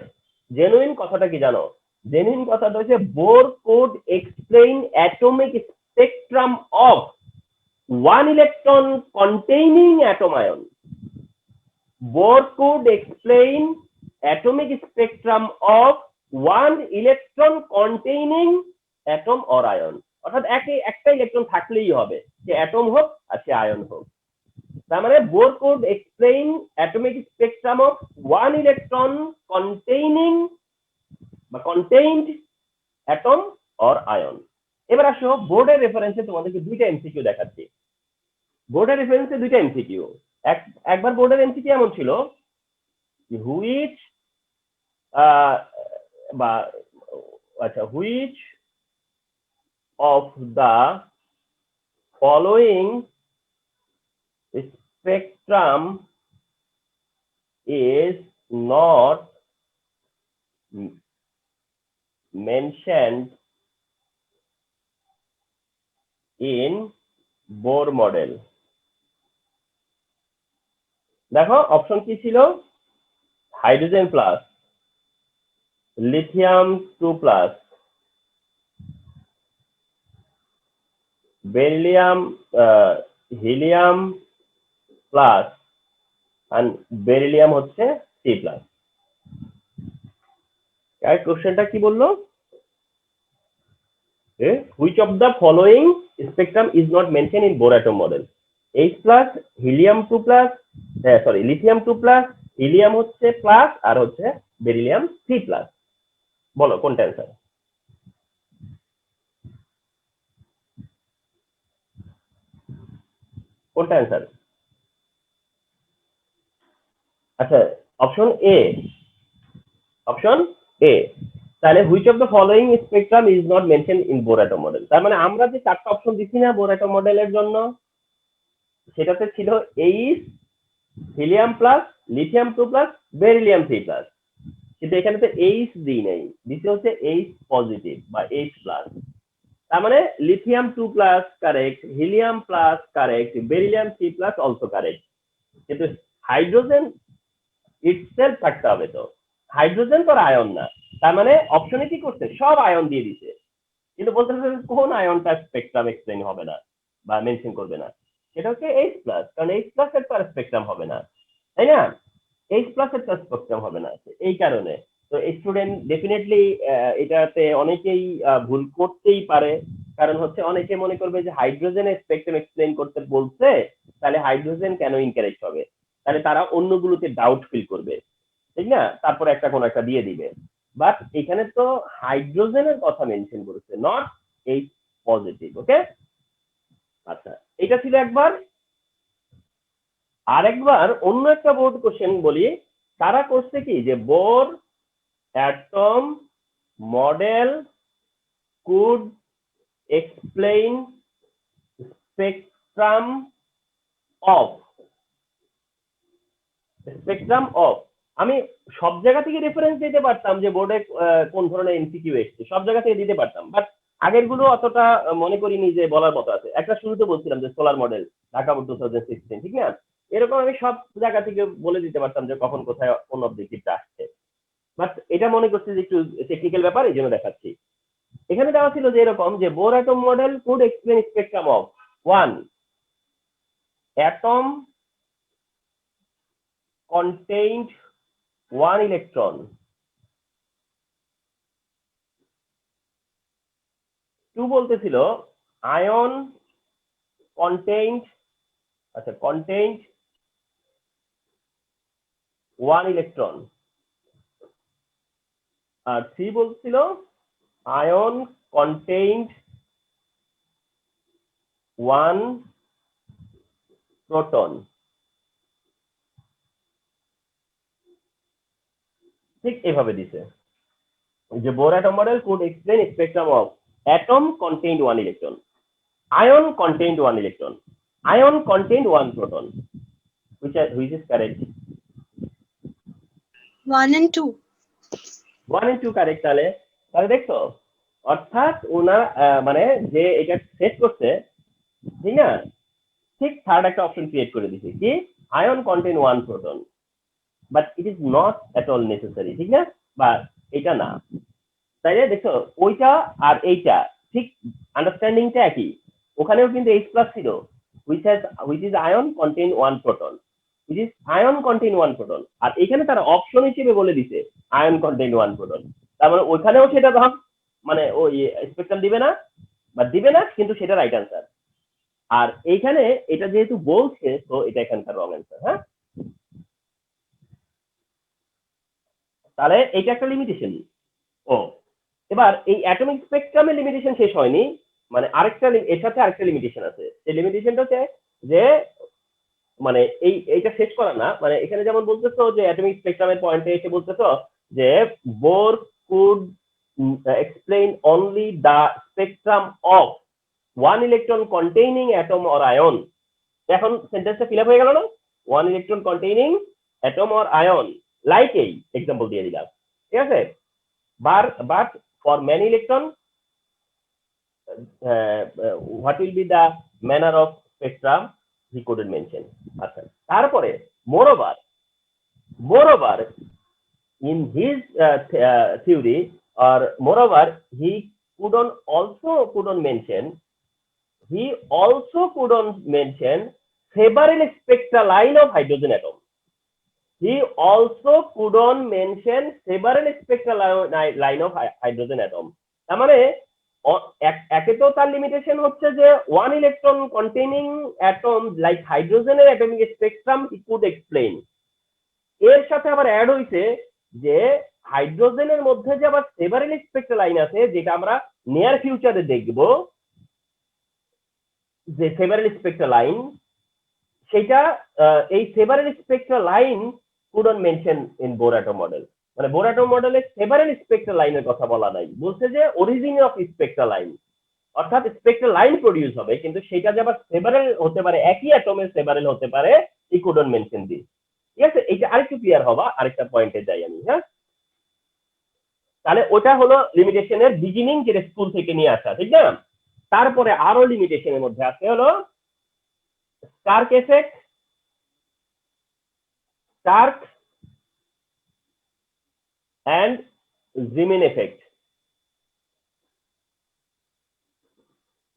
জেনুইন কথাটা কি জানো? জেনুইন কথাটা হচ্ছে Bohr could explain atomic spectrum of 1 electron containing atom ion. Bohr could explain atomic spectrum of 1 electron containing atom or ion, অর্থাৎ একটা ইলেকট্রন থাকলেই হবে, সে অ্যাটম হোক আর সে আয়ন হোক। তার মানে Bohr could explain atomic spectrum of 1 electron containing বা contained atom or ion। এবার আসো বোর্ডের রেফারেন্সে তোমাদেরকে দুইটা এমসিকিউ দেখাচ্ছি। বোর্ডের রেফারেন্সে দুইটা এমসিকিউ। একবার বোর্ডের এমসিকিউ এমন ছিল, হুইচ বা আচ্ছা, which of the following spectrum is not mentioned in Bohr model. দেখো অপশন কি ছিল? Hydrogen plus, lithium 2 plus, beryllium helium plus আর বেরিলিয়াম হচ্ছে 3 প্লাস। আর কোশ্চেনটা কি বললো? Which of the following spectrum is not mentioned in Bohr atom model? H plus, helium 2 plus, sorry, lithium 2 plus, helium হচ্ছে plus আর হচ্ছে beryllium 3 plus. বলো কোনটা answer? কোনটা অ্যান্সার? আচ্ছা, অপশন এ। Option A. তাহলে which of the following spectrum is not mention in Bohr atom model. তার মানে আমরা যে চারটা অপশন দিচ্ছি না বোর অ্যাটম মডেলের জন্য, সেটাতে ছিল H, helium plus, lithium 2 plus, beryllium 3 plus. কিন্তু এখানে তো এইচ দিই নেই, দিতে হচ্ছে এইচ পজিটিভ বা এইচ প্লাস। তার মানে lithium 2 plus correct, helium plus correct, beryllium 3 plus also correct. কিন্তু হাইড্রোজেন ইটসেলফ থাকতে হবে। তো হাইড্রোজেন তো আয়ন না, তার মানে অপশনে কি করছে? সব আয়ন দিয়ে দিছে, কিন্তু বলতে কোন আয়নটা স্পেকট্রাম এক্সপ্লেইন হবে না বা মেনশন করবে না, সেটা হচ্ছে এইচ প্লাস। কারণ এইচ প্লাস এর তার স্পেকট্রাম হবে না, তাই না? এইচ প্লাস এর তার স্পেকট্রাম হবে না, এই কারণে। তো স্টুডেন্ট ডেফিনেটলি এটাতে অনেকেই ভুল করতেই পারে। কারণ হচ্ছে অনেকে মনে করবে যে হাইড্রোজেনের স্পেকট্রাম এক্সপ্লেইন করতে বলছে, তাহলে হাইড্রোজেন কেন ইনকারেক্ট হবে, তাহলে তারা অন্যগুলোতে ডাউট ফিল করবে, ঠিক না? তারপরে একটা কোন একটা দিয়ে দিবে। বাট এখানে তো হাইড্রোজেনের কথা মেনশন করেছে, নট এইচ পজিটিভ। ওকে, আচ্ছা, এটা ছিল একবার। আরেকবার অন্য একটা বোর্ড কোশ্চেন বলি। তারা করছে কি যে Bohr atom model could explain spectrum of আমি সব জায়গা থেকে রেফারেন্স দিতে পারতাম যে বোর্ডে কোন ধরনের এমসিকিউ এসছে, সব জায়গা থেকে দিতে পারতাম। বাট আগের গুলো অতটা মনে করিনি যে বলার মতো আছে। একটা শুরুতে বলছিলাম যে সোলার মডেল ঢাকা বোর্ড 2016, ঠিক না? এরকম আমি সব জায়গা থেকে বলে দিতে পারতাম যে কখন কোথায় কোন অবজেক্টিভটা আসছে। বাট এটা মনে করছি যে একটু টেকনিক্যাল ব্যাপার, এই জন্য দেখাচ্ছি। এখানে দেওয়া ছিল যে এরকম যে Bohr atom model could explain spectrum of 1 atom contained 1 electron, 2 বলতেছিল আয়ন contained, আচ্ছা, contained 1 electron, আর 3 বলছিল আয়ন contained 1 proton। ঠিক এভাবে দিছে যে Bohr atom model could explain spectrum of atom contained 1 electron, ion contained 1 electron, ion contained 1 proton, which is correct? 1 and 2। 1 and 2 correct. তাহলে তাহলে দেখছো, অর্থাৎ ওনার মানে যে এটা সেট করছে, ঠিক না, ঠিক থার্ড একটা অপশন ক্রিয়েট করে দিছে কি ion contain 1 proton, but it is not at all necessary, ঠিক না? বা এটা না। তাইলে দেখছো ওইটা আর এইটা ঠিক আন্ডারস্ট্যান্ডিংটা একই। ওখানেও কিন্তু H প্লাস ছিল, which is ion contain 1 proton, which is ion contain 1 proton, আর এখানে তারা অপশন হিসেবে বলে দিছে ion contain 1 proton। তার মানে ওইখানেও সেটা ধর মানে ওই স্পেকট্রাম দিবে না বা দিবে না, কিন্তু সেটা রাইট আনসার। আর এইখানে এটা যেহেতু বলছে, তো এটা এখানকার রং অ্যান্সার। হ্যাঁ, তাহলে এটা একটা লিমিটেশন। ও, এবার এই অ্যাটমিক স্পেকট্রামের লিমিটেশন শেষ হয়নি, মানে আরেকটা এর সাথে আরেকটা লিমিটেশন আছে। এই লিমিটেশনটা হচ্ছে যে মানে এইটা শেষ করা না, মানে এখানে যেমন বলতেছো যে অ্যাটমিক স্পেকট্রামের পয়েন্টে এসে বলতেছো যে Bohr could explain only the spectrum of 1 electron containing atom or ion. এখন সেন্টেন্সটা ফিল আপ হয়ে গেল না? 1 electron containing atom or ion, like এই এক্সাম্পল দিয়ে দিলাম, ঠিক আছে? but for many electron, what will be the manner of spectrum he couldn't mention. আচ্ছা, তারপরে moreover in his theory, or moreover he couldn't mention several spectral line of hydrogen atom. He also couldn't mention several spectral line of hydrogen atom. তার মানে একে তো তার limitation হচ্ছে যে one electron containing atom like হাইড্রোজেনের atomic spectrum he could explain. এর সাথে আবার অ্যাড হইছে যে হাইড্রোজেনের মধ্যে যে আবার সেভারেল স্পেকট্রাল লাইন আছে, যেটা আমরা নিয়ার ফিউচারে দেখব, যে সেভারেল স্পেকট্রাল লাইন, সেটা এই several spectral line couldn't mention in Bohr atom model. মানে বোর অ্যাটম মডেলে সেভারেল স্পেকট্রাল লাইনের কথা বলা নাই, বলছে যে অরিজিন অফ স্পেকট্রাল লাইন, অর্থাৎ স্পেকট্রাল লাইন প্রডিউস হবে, কিন্তু সেটা যে আবার সেভারেল হতে পারে, একই অ্যাটমের সেভারেল হতে পারে, ই কুডন্ট মেনশন দিস। ঠিক আছে, এটা আরেকটু ক্লিয়ার হবা, আরেকটা পয়েন্টে যাই আমি। হ্যাঁ, তাহলে ওটা হলো লিমিটেশনের বিগিনিং, যেটা স্কুল থেকে নিয়ে আসা, ঠিক না? তারপরে আরো লিমিটেশনের মধ্যে আছে হলো Stark effect, Stark and Zeeman effect.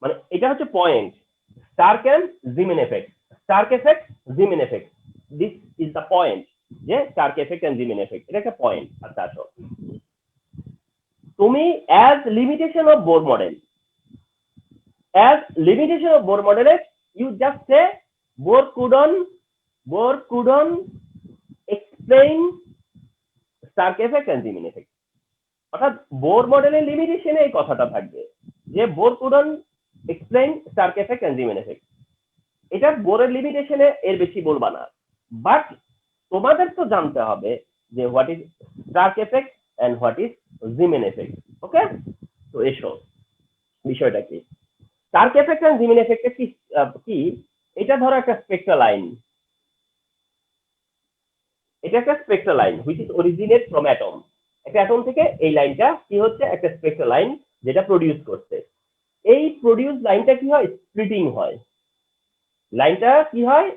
মানে এটা হচ্ছে point, Stark and Zeeman effect, Stark effect, Zeeman effect, this is the point, যে Stark effect and Zeeman effect, এটা একটা পয়েন্ট। আচ্ছা, আসো তুমি as limitation of Bohr model, you just say Bohr couldn't explain Stark effect and Zeeman effect। অর্থাৎ bore মডেলের লিমিটেশনে এই কথাটা থাকবে যে Bohr couldn't explain Stark effect and Zeeman effect। এটা বোরের লিমিটেশনে এর বেশি বলবা না, বাট তোমাদের তো জানতে হবে যে what is Stark effect and what is Zeeman effect. Okay, তো এসো বিষয়টা কি, Stark effect and Zeeman effect কি? এটা ধরো একটা স্পেকট্রাল লাইন, এটা একটা spectral line which is originate from atom. একটা অ্যাটম থেকে এই লাইনটা কি হচ্ছে, একটা স্পেকট্রাল লাইন যেটা প্রডিউস করছে। এই প্রডিউস লাইনটা কি হয়, স্প্লিটিং হয়। লাইনটা কি হয়,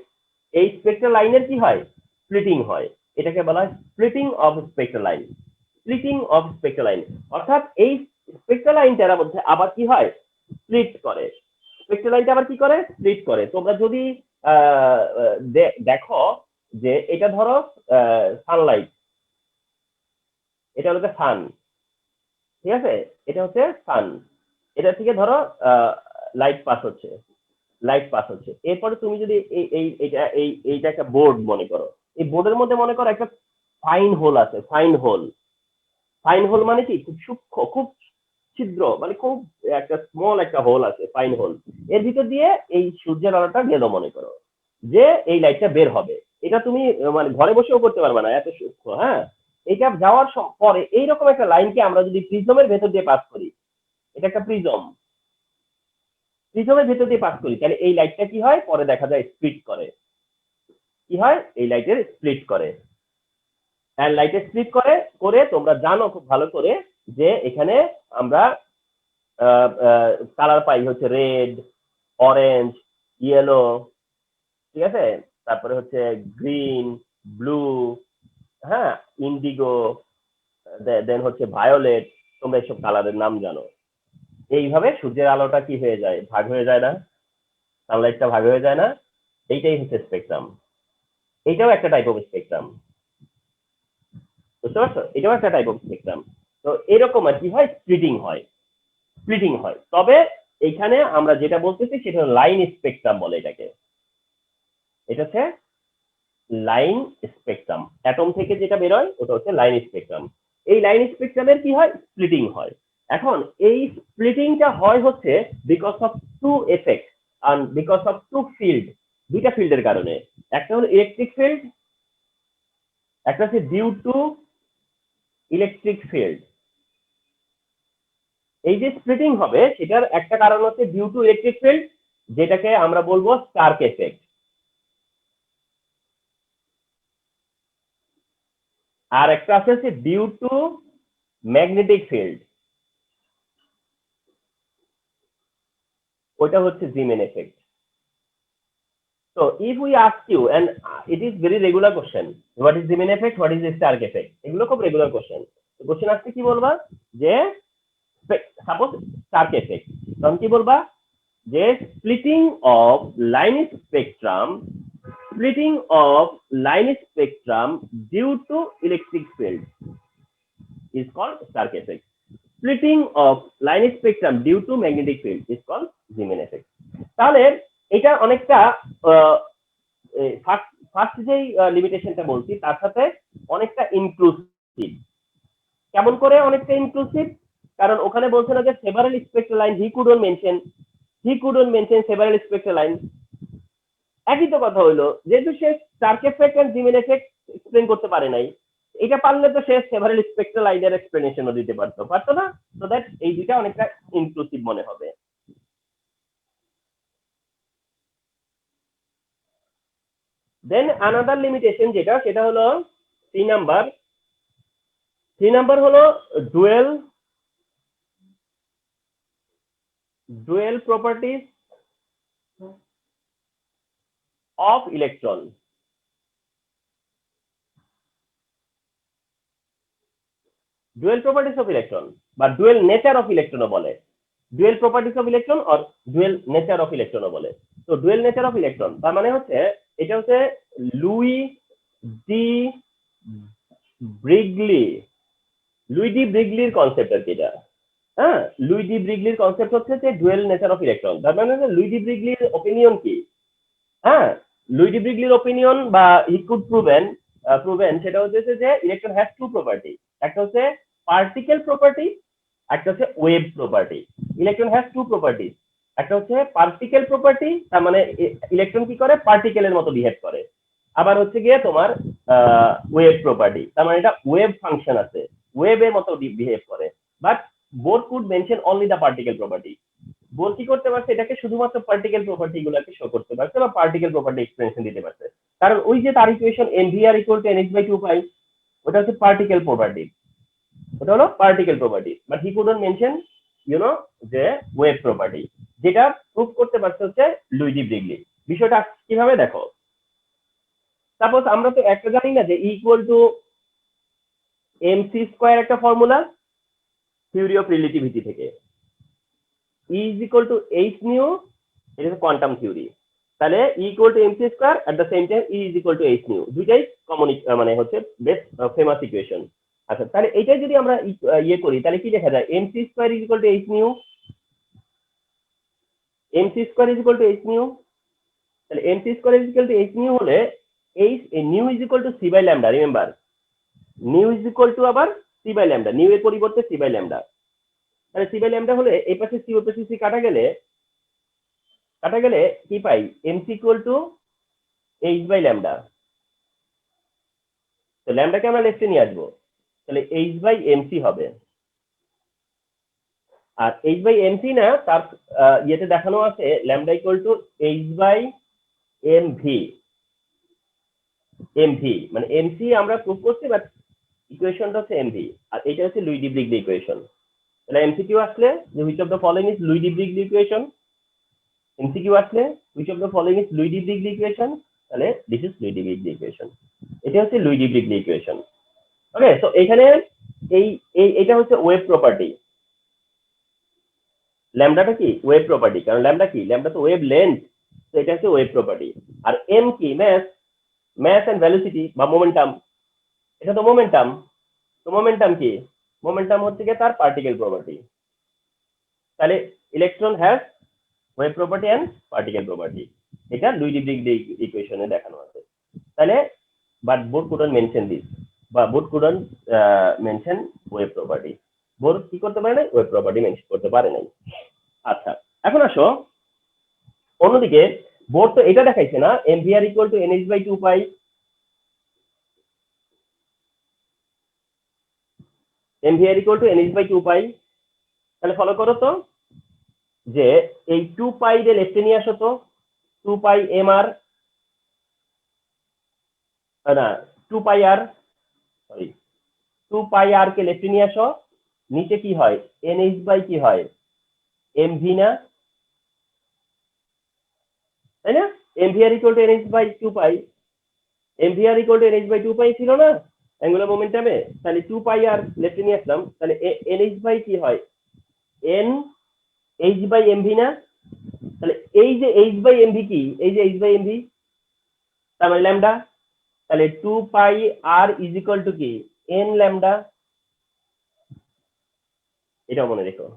এই স্পেকট্রাল লাইনের কি হয়, স্প্লিটিং হয়। এটাকে বলা হয় splitting of spectral line, splitting of spectral line. অর্থাৎ এই স্পেকট্রাল লাইনটার মধ্যে আবার কি হয়, স্প্লিট করে। স্পেকট্রাল লাইনটা আবার কি করে, স্প্লিট করে। তোমরা যদি দেখো যে এটা ধরো সানলাইট, এটা হলো সান, ঠিক আছে, এটা হচ্ছে সান, এটা থেকে ধরো লাইট পাস হচ্ছে, এরপরে তুমি যদি এইটা একটা বোর্ড মনে করো, এই বোর্ডের মধ্যে মনে করো একটা ফাইন হোল আছে, ফাইন হোল মানে কি, খুব সূক্ষ্ম, খুব ছিদ্র, মানে খুব একটা স্মল একটা হোল আছে, ফাইন হোল। এর ভিতর দিয়ে এই সূর্যের আলোটা গেল, মনে করো যে এই লাইটটা বের হবে। এটা তুমি মানে ঘরে বসেও করতে পারবে না, এত সূক্ষ্ম। হ্যাঁ, এটা যাওয়ার পরে এইরকম একটা লাইনকে আমরা যদি প্রিজমের ভেতর দিয়ে পাস করি, এটা একটা প্রিজমের ভেতর দিয়ে পাস করি, তাহলে এই লাইটটা কি হয়, পরে দেখা যায় স্প্লিট করে। কি হয়, এই লাইটের স্প্লিট করে, লাইটের স্প্লিট করে তোমরা জানো খুব ভালো করে যে এখানে আমরা কালার পাই হচ্ছে রেড, অরেঞ্জ, ইয়েলো, ঠিক আছে, তারপরে হচ্ছে গ্রিন, ব্লু, হ্যাঁ, ইন্ডিগো, দেন হচ্ছে ভায়োলেট। তোমরা এইসব কালারের নাম জানো। এইভাবে সূর্যের আলোটা কি হয়ে যায়, ভাগ হয়ে যায় না, সানলাইটটা ভাগ হয়ে যায় না। এইটাই হচ্ছে স্পেকট্রাম। এইটাও একটা টাইপ অফ স্পেকট্রাম, বুঝতে পারছো? এটাও একটা টাইপ অফ স্পেকট্রাম। তো এরকম আর কি হয়, স্প্লিটিং হয়। তবে এখানে আমরা যেটা বলতেছি সেটা লাইন স্পেকট্রাম বলে এটাকে। এটা হচ্ছে লাইন স্পেকট্রাম, অ্যাটম থেকে যেটা বেরোয় ওটা হচ্ছে লাইন স্পেকট্রাম। এই লাইন স্পেকট্রামের কি হয়, স্প্লিটিং হয়। এখন এই স্প্লিটিংটা হয় হচ্ছে because of two effect and because of two field, দুইটা ফিল্ডের কারণে। একটা হলো ইলেকট্রিক ফিল্ড, একটা হচ্ছে ডিউ টু ইলেকট্রিক ফিল্ড। এই যে স্প্লিটিং হবে সেটার একটা কারণ হচ্ছে ডিউ টু ইলেকট্রিক ফিল্ড, যেটাকে আমরা বলবো স্টার্ক এফেক্ট। আর একটা আছে ডিউ টু ম্যাগনেটিক ফিল্ড, ওইটা হচ্ছে Jimin effect. So if we ask you, and it is very regular question, what is Zeeman effect, what is the Stark effect, এগুলো খুব regular question. Question আসছে কি বলবা যে সাপোজ স্টার্ক এফেক্ট, তখন কি বলবা যে splitting of line spectrum, splitting of line spectrum due to electric field is called Stark effect. Splitting of line spectrum due to magnetic field is called Zeeman effect. তাহলে এটা অনেকটা first যেই লিমিটেশনটা বলছি তার সাথে অনেকটা ইনক্লুসিভ। কেমন করে অনেকটা ইনক্লুসিভ? কারণ ওখানে বলছে না যে several spectral line he couldn't mention several spectral line. একই তো কথা হইলো, যেহেতু সে Stark effect and Zeeman effect explain করতে পারে নাই, এটা পারলে তো সে সেভারাল স্পেক্ট্রাল লাইনের এক্সপ্লেনেশনও দিতে পারতো না। সো দ্যাট এই দুইটা অনেকটা ইনক্লুসিভ মনে হবে। দেন আনাদার লিমিটেশন যেটা, সেটা হলো 3 নাম্বার। 3 নাম্বার হলো dual properties of electron. Dual properties of electron বা ডুয়েল নেচার অফ ইলেকট্রনও বলে, dual properties of electron or dual nature of ইলেকট্রনও বলে। তো ডুয়েল নেচার অফ ইলেকট্রন তার মানে হচ্ছে এটা হচ্ছে Louis de Broglie, Louis de ব্রিগলির কনসেপ্ট আর কি এটা। হ্যাঁ, লুই ডি ব্রিগলির কনসেপ্ট হচ্ছে যে ডুয়েল নেচার অফ ইলেকট্রন। তার মানে লুই ডি ব্রিগলির ওপিনিয়ন কি? হ্যাঁ, লুই ডি ব্রিগলির ওপিনিয়ন বা হি কুড প্রুভেন সেটা হচ্ছে যে ইলেকট্রন হ্যাজ টু প্রপার্টি, একটা হচ্ছে পার্টিকেল প্রপার্টি, একটা হচ্ছে wave property. Electron has to property, একটা হচ্ছে পার্টিকেল প্রপার্টি, তার মানে ইলেকট্রন কি করে পার্টিকেলের মতো বিহেভ করে। আবার হচ্ছে গিয়ে তোমার ওয়েভ প্রপার্টি, তার মানে এটা ওয়েভ ফাংশন আছে, ওয়েভের মতো বিহেভ করে। But Bohr could mention only the particle property. Bohr কি করতে পারছে, এটাকে শুধুমাত্র পার্টিকেল প্রপার্টি গুলোকে শো করতে পারছে বা পার্টিকেল প্রপার্টি এক্সপ্লেনেশন দিতে পারছে। কারণ ওই যে তার equation NVR equal to NH/2 পাই, ওটা হচ্ছে পার্টিকেল প্রপার্টি, ওটা হলো particle property. But he couldn't mention যে ওয়েভ প্রপার্টি, যেটা প্রুভ করতে পারছে হচ্ছে লুই ডি ব্রিগলি। বিষয়টা কিভাবে দেখো, সাপোজ আমরা তো একটা জানি না যে ইকুয়াল টু mc² একটা ফর্মুলা থিওরি অফ রিলেটিভিটি থেকে, E is equal to h nu, এটা হচ্ছে কোয়ান্টাম থিওরি। তাহলে E equal to mc² at the same time E is equal to h nu, দুইটাই কমন মানে হচ্ছে বেস্ট ফেমাস ইকুয়েশন। আচ্ছা, তাহলে এইটাই যদি আমরা ইয়ে করি তাহলে কি লেখা যায়, mc² is equal to h nu, mc² is equal to h nu। তাহলে mc² is equal to h nu হলে h nu is equal to c by lambda, remember nu is equal to আবার c by lambda, new এর পরিবর্তে c by lambda। তাহলে c by lambda হলে এই পাশে c ওই পাশে c কাটা গেলে কি পাই, mc equal to h by lambda. তো ল্যামডাকে আমরা লেফটে নিয়ে আসবো, তাহলে h বাই mc হবে। আর h বাই mc না, তার ইয়েতে দেখানো আছে lambda equal to h by mv। মানে mc আমরা প্রুভ করছি, বাট ইকুয়েশনটা হচ্ছে mv, আর এটা হচ্ছে লুই ডি ব্রিগলি ইকুয়েশন। তাহলে এমসিকিউ আসলে যে which of the following is Louis de Broglie equation, MCQ আসলে which of the following is Louis de Broglie equation, তাহলে this is Louis de Broglie equation. এটা হচ্ছে Louis de Broglie equation. Okay, তো এখানে এটা হচ্ছে ওয়েভ প্রপার্টি। ল্যামডাটা কি wave property, কারণ ল্যামডা কি, ল্যামডা তো ওয়েভ লেন্থ, তো এটা হচ্ছে ওয়েভ প্রপার্টি। আর এম কি, মাস এন্ড ভেলোসিটি বা মোমেন্টাম, এটা তো মোমেন্টাম। তো মোমেন্টাম কি, মোমেন্টাম হচ্ছে কি তার পার্টিকেল প্রপার্টি। তাহলে electron has wave property and particle property, এটা লুই ডি ব্রিগলি ইকুয়েশনে দেখানো আছে। তাহলে but Bohr couldn't mention this, বা Bohr couldn't mention wave property. Bohr কি করতে পারে নাই, ওয়েভ প্রপার্টি মেনশন করতে পারে নাই। আচ্ছা, এখন আসো অন্যদিকে, বোর তো এটা দেখাইছে না mvr ইকুয়াল টু NH/2 পাই, mvr ইকুয়াল টু NH/2 পাই। তাহলে ফলো করো তো যে এই 2 পাই রে লেফটে নিয়ে আসো তো, 2 পাই mr না 2 পাই r, সরি 2 পাই r কে লেফটে নিয়ে আসো, নিচে কি হয়, NH বাই কি হয়, MV না, তাই না? MVR equal to NH by 2 pi, MVR equal to NH by 2 pi ছিল না অ্যাঙ্গুলার মোমেন্টামে? তাহলে 2 পাই আর লেফটে নিয়ে আসলাম, তাহলে NH বাই কি হয়, NH বাই MV না? তাহলে এই যে H বাই MV কি, এই যে H বাই MV, তার মানে ল্যামডা, তাহলে 2 পাই R ইজ ইকুয়াল টু কি, N ল্যামডা, এটা মনে রেখো।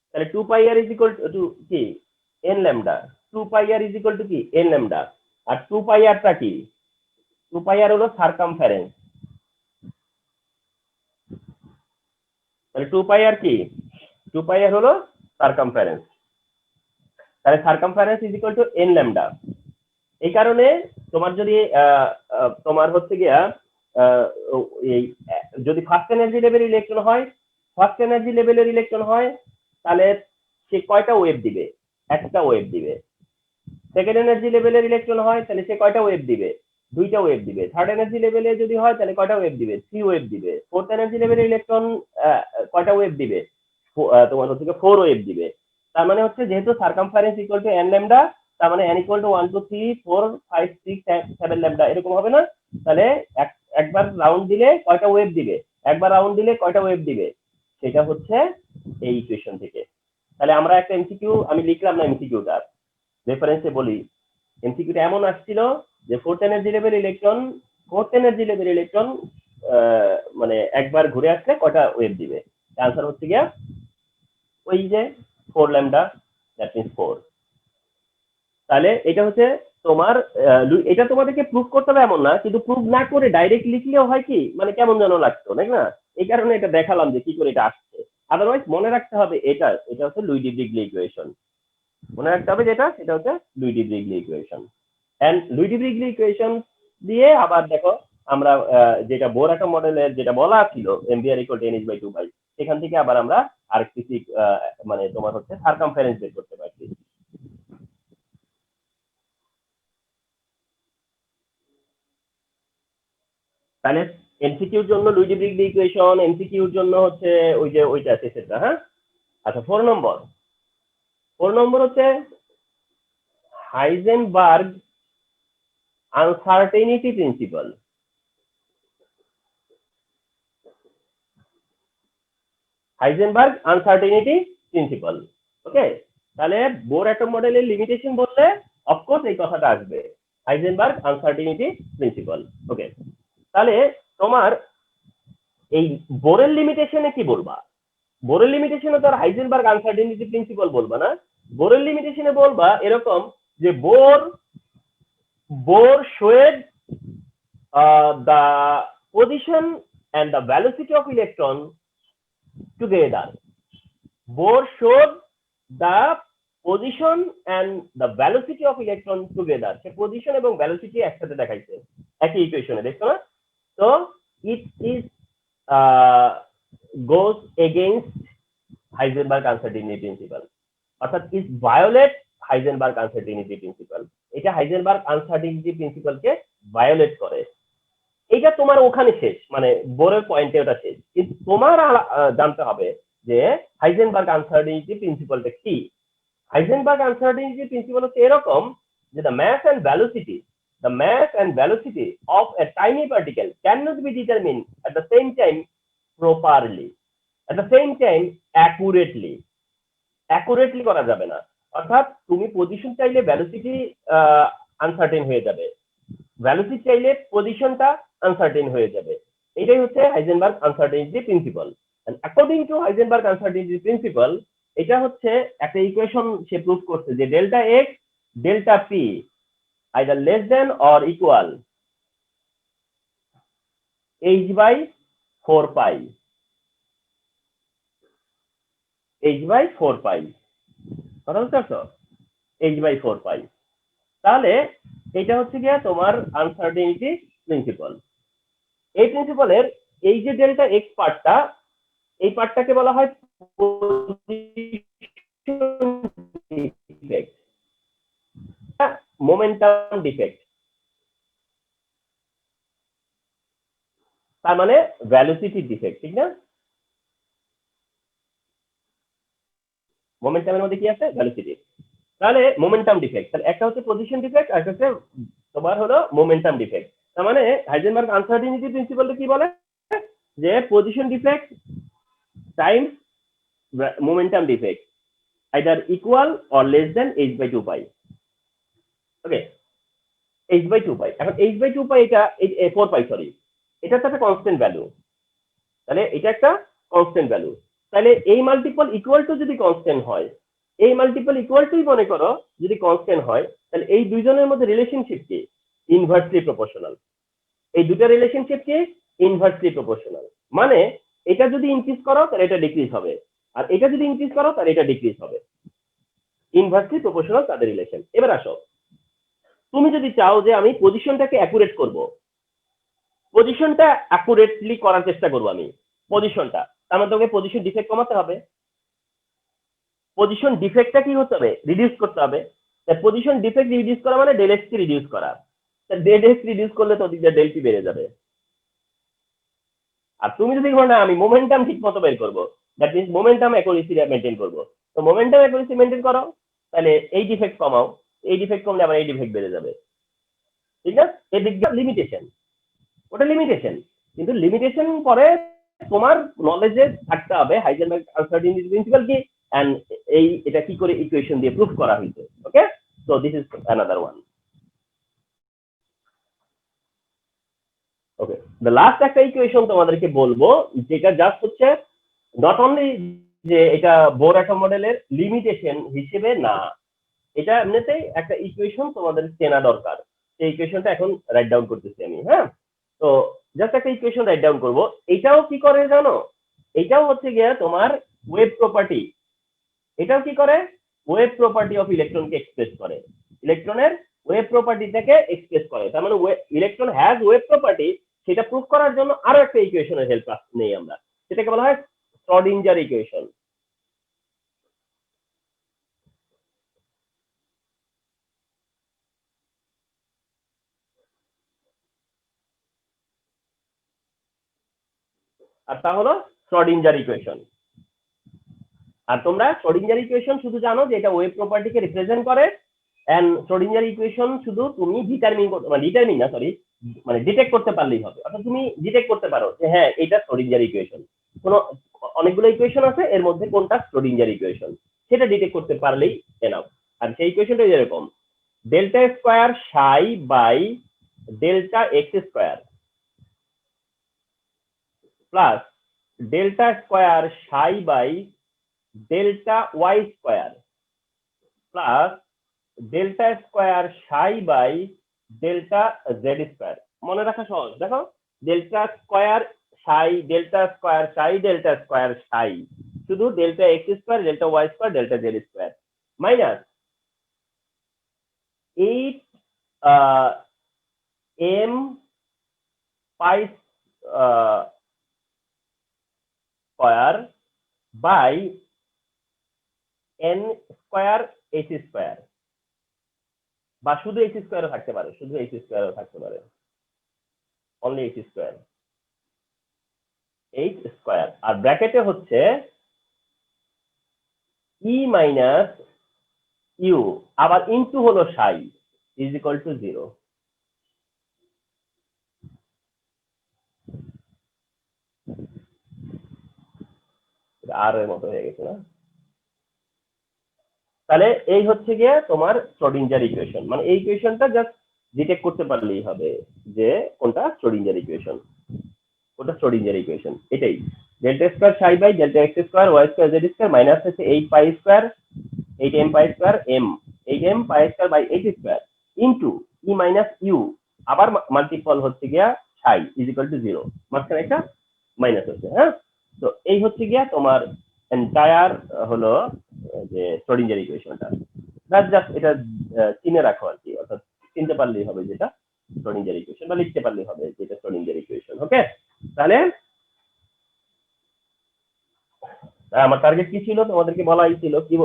তাহলে 2 পাই R ইজ ইকুয়াল টু কি, N lambda, 2 pi R is equal two কি, N ল্যামডা। আর 2 পাই R টা কি, 2 পাই R হলো সারকামফারেন্স, তাহলে 2 পাই R কি, 2 পাই R হলো সারকামফারেন্স, তাহলে circumference is equal two N lambda. এই কারণে তোমার যদি তোমার হচ্ছে গিয়া এই যদি ফার্স্ট এনার্জি লেভেলের ইলেকট্রন হয়, ফার্স্ট এনার্জি লেভেলের ইলেকট্রন হয়, তাহলে সে কয়টা ওয়েভ দিবে, একটা ওয়েভ দিবে। সেকেন্ড এনার্জি লেভেলের ইলেকট্রন হয়, তাহলে সে কয়টা ওয়েভ দিবে, দুইটা ওয়েভ দিবে। থার্ড এনার্জি লেভেলে যদি হয়, তাহলে কয়টা ওয়েভ দিবে, 3 ওয়েভ দিবে। ফোর্থ এনার্জি লেভেলের ইলেকট্রন কয়টা ওয়েভ দিবে, তোমার হচ্ছে 4 ওয়েভ দিবে। তার মানে হচ্ছে যেহেতু circumference equal to n lambda, তার মানে n ইকুয়াল টু 1 2 3 4 5 6 7 ল্যামডা, এরকম হবে না? তাহলে একবার রাউন্ড দিলে কয়টা ওয়েভ দিবে, একবার রাউন্ড দিলে কয়টা ওয়েভ দিবে, সেটা হচ্ছে এই ইকুয়েশন থেকে। তাহলে আমরা একটা এমসিকিউ, আমি লিখলাম না এমসিকিউটা, রেফারেন্সে বলি। এমসিকিউটা এমন আসছিল যে ফোর্থ এনার্জি লেভেল ইলেকট্রন মানে একবার ঘুরে আসলে কয়টা ওয়েভ দিবে। আনসার হচ্ছে গিয়া ওই যে 4 ল্যামডা, দ্যাট মিন্স 4। তাহলে এটা হচ্ছে তোমার এটা তোমাদেরকে প্রুভ করতে হবে এমন না, কিন্তু প্রুভ না করে ডাইরেক্ট লিখলেও হয় কি, মানে কেমন যেন লাগতো, তাই না? এই কারণে এটা দেখালাম যে কি করে এটা আসছে। আদারওয়াইজ মনে রাখতে হবে এটা, এটা হচ্ছে লুই ডি ব্রিগলি ইকুয়েশন। মনে রাখতে হবে যেটা, সেটা হচ্ছে Louis de Broglie equation. And Louis de Broglie equation দিয়ে আবার দেখো আমরা যেটা বোর অ্যাটম মডেলের যেটা বলা ছিল MVR equal to NH by 2 pi, সেখান থেকে আবার আমরা আরেকটি মানে তোমার হচ্ছে সারকামফারেন্স বের করতে পারছি। তাহলে এমসিকিউর জন্য লুই ডি ব্রিগলি ইকুয়েশন, এমসিকিউর জন্য হচ্ছে ওই যে ওইটা আছে সেটা, হ্যাঁ। আচ্ছা, 4 নম্বর হচ্ছে Heisenberg uncertainty principle. Heisenberg uncertainty principle, okay. তাহলে বোর অ্যাটম মডেলের লিমিটেশন বললে অফকোর্স এই কথাটা আসবে, হাইজেনবার্গ আনসার্টেনিটি প্রিন্সিপাল, ওকে। তাহলে তোমার এই বোরের লিমিটেশনে কি বলবা, বোরের লিমিটেশনে তো আর হাইজেনবার্গ আনসার্টেনিটি প্রিন্সিপাল বলবা না। বোরের লিমিটেশনে বলবা এরকম যে Bohr showed the position and the velocity of electron together. Bohr showed the position and the velocity of electron together. Say position এবং ভ্যালোসিটি একসাথে দেখাইছে একই ইকুয়েশনে, দেখছো না? তো it is goes against Heisenberg uncertainty principle, অর্থাৎ is violate Heisenberg uncertainty principle। এটা হাইজেনবার্গ আনসার্টেনিটি প্রিন্সিপালকে ভায়োলেট করে। এটা তোমার ওখানে শেষ, মানে বোরের পয়েন্টে ওটা শেষ, কিন্তু তোমার জানতে হবে যে হাইজেনবার্গ আনসার্টেনিটি প্রিন্সিপালটা কি। হাইজেনবার্গ আনসার্টেনিটি প্রিন্সিপাল হচ্ছে এরকম যে the mass and velocity of a tiny particle cannot be determined at the same time properly, at the same time accurately করা যাবে না। অর্থাৎ তুমি পজিশন চাইলে ভ্যালোসিটি আনসার্টেন হয়ে যাবে, ভ্যালোসিটি চাইলে পজিশনটা আনসার্টেন হয়ে যাবে। এটাই হচ্ছে Heisenberg uncertainty principle. According to Heisenberg uncertainty principle, এটা হচ্ছে একটা ইকুয়েশন সে প্রুভ করছে যে delta x delta p either less than or equal h by 4 pi, h by 4 pi, কথা বুঝতে পারছো? H by 4 pi. তাহলে এটা হচ্ছে গিয়া তোমার আনসার্টেনিটি প্রিন্সিপাল। এই প্রিন্সিপালের এই যে ডেল্টা এক্স পার্টটা, এই পার্টটাকে বলা হয় মোমেন্টাম ডিফেক্ট, তার মানে ভ্যালোসিটি ডিফেক্ট, ঠিক না? মোমেন্টামের মধ্যে কি আছে? ভেলোসিটি। তাহলে মোমেন্টাম ডিফেক্ট, তাহলে একটা হচ্ছে পজিশন ডিফেক্ট আর একটা হচ্ছে তোমার হলো মোমেন্টাম ডিফেক্ট। তার মানে হাইজেনবার্গ আনসার্টিনিটি প্রিন্সিপালটা কি বলে যে position defect Times momentum defect either equal or less than h/2 pi। Okay, h/2 pi। এখন h/2 pi এটা 4 pi, সরি, এটা তো একটা কনস্ট্যান্ট ভ্যালু। তাহলে এটা একটা কনস্ট্যান্ট ভ্যালু। তাহলে এই মাল্টিপল ইকুয়াল টু যদি কনস্ট্যান্ট হয়, এই মাল্টিপল ইকুয়াল টুই মনে করো যদি কনস্ট্যান্ট হয়, তাহলে এই দুইজনের মধ্যে রিলেশনশিপ কি? Inversely proportional. এই দুটো রিলেশনশিপ কি? Inversely proportional. মানে এটা যদি ইনক্রিজ করো তাহলে এটা ডিক্রিজ হবে, আর এটা যদি ইনক্রিজ করো তাহলে এটা ডিক্রিজ হবে। ইনভার্সলি প্রপোর্শনাল তাদের রিলেশন। এবার আসো, তুমি যদি চাও যে আমি পজিশনটাকে অ্যাকুরেট করব, পজিশনটা অ্যাকুরেটলি করার চেষ্টা করবো আমি পজিশনটা, তার মানে তোমাকে পজিশন ডিফেক্ট কমাতে হবে। পজিশন ডিফেক্টটা কি হতে হবে? রিডিউস করতে হবে। পজিশন ডিফেক্ট রিডিউস করা মানে ডেল এক্স কে রিডিউস করা। ডেল এক্স রিডিউস করলে তো ওদিকে ডেল টি বেড়ে যাবে। আর তুমি যদি বলো না আমি মোমেন্টাম ঠিক মতো বের করবো, that means momentum accuracy maintain করবো, তো মোমেন্টাম অ্যাকুরেসি মেনটেন করো, তাহলে এই ডিফেক্ট কমাও, এই ডিফেক্ট কমলে আবার এই ডিফেক্ট বেড়ে যাবে। ঠিক আছে, এই দিকটা লিমিটেশন, ওটা লিমিটেশন। কিন্তু লিমিটেশন পরে তোমার নলেজে থাকতে হবে হাইজেনবার্গ আনসার্টিনিটি প্রিন্সিপাল কি, এন্ড এই এটা কি করে ইকুয়েশন দিয়ে প্রুফ করা হয়েছে। Okay, so this is another one. Okay, the last একটা ইকুয়েশন তোমাদেরকে বলবো, যেটা জাস্ট হচ্ছে নট অনলি যে এটা বোর অ্যাটম মডেলের লিমিটেশন হিসেবে না, এটা এমনিতেই একটা ইকুয়েশন তোমাদের চেনা দরকার। সেই ইকুয়েশনটা এখন রাইট ডাউন করতেছি আমি। হ্যাঁ, তো জাস্ট একটা ইকুয়েশন রাইট ডাউন করবো। এটাও কি করে জানো? এটাও হচ্ছে গিয়ে তোমার ওয়েভ প্রপার্টি। এটাও কি করে? ওয়েভ প্রপার্টি অফ ইলেকট্রনকে এক্সপ্রেস করে, ইলেকট্রনের ওয়েভ প্রপার্টিটাকে এক্সপ্রেস করে। তার মানে ইলেকট্রন হ্যাজ ওয়েভ প্রপার্টি, সেটা প্রুফ করার জন্য আরো একটা ইকুয়েশনের হেল্প নেই আমরা, সেটাকে বলা হয় শ্রোডিঞ্জার ইকুয়েশন। আর তা হলো শ্রোডিঞ্জার ইকুয়েশন। আর তোমরা শ্রোডিঞ্জার ইকুয়েশন শুধু জানো যে এটা ওয়েভ প্রপার্টিকে রিপ্রেজেন্ট করে, এন্ড শ্রোডিঞ্জার ইকুয়েশন শুধু তুমি ডিটারমিন করতে, মানে ডিটারমিন না, সরি, মানে ডিটেক্ট করতে পারলেই হবে। অর্থাৎ তুমি ডিটেক্ট করতে পারো যে হ্যাঁ এটা শ্রোডিঞ্জার ইকুয়েশন। কোনো অনেকগুলো ইকুয়েশন আছে, এর মধ্যে কোনটা শ্রোডিঞ্জার ইকুয়েশন সেটা ডিটেক্ট করতে পারলেই এনাফ। আর সেই ইকুয়েশনটা এরকম: delta square psi by delta x square plus delta square psi by delta y square plus delta square psi by delta z square. মনে রাখা সহজ, দেখো delta square psi, delta square psi, delta square psi, শুধু delta x square, delta y square, delta z square, minus 8 m pi square by n square h square, বা শুধু h স্কোয়ারও থাকতে পারে, শুধু h স্কোয়ারও থাকতে পারে, only h square, h square. আর ব্র্যাকেটে হচ্ছে e মাইনাস ইউ, আবার ইনটু হলো সাই, ইজ ইকুয়াল টু 0। আর এর মতো হয়ে গেছে না? তাহলে এই হচ্ছে গিয়ে তোমার শ্রোডিঞ্জার ইকুয়েশন। মানে এই ইকুয়েশনটা জাস্ট ডিটেক্ট করতে পারলেই হবে যে কোনটা শ্রোডিঞ্জার ইকুয়েশন, কোনটা শ্রোডিঞ্জার ইকুয়েশন। এটাই delta square psi by delta x square y square z square minus হচ্ছে 8 pi square, 8 m pi square m, 8 m pi square by h square into E minus U, আবার multiple হচ্ছে গিয়া সাই, is equal two 0, মাঝখানে একটা minus হচ্ছে। হ্যাঁ, তো এই হচ্ছে গিয়া তোমার এন্টায়ার হলো যে শ্রোডিঞ্জার ইকুয়েশনটা। জাস্ট এটা চিনে রাখো আর কি, অর্থাৎ চিনতে পারলেই হবে যেটা শ্রোডিঞ্জার ইকুয়েশন, বা লিখতে পারলেই হবে যেটা শ্রোডিঞ্জার ইকুয়েশন। ওকে, তাহলে আমার টার্গেট কি ছিল তোমাদেরকে বলাই ছিল, কি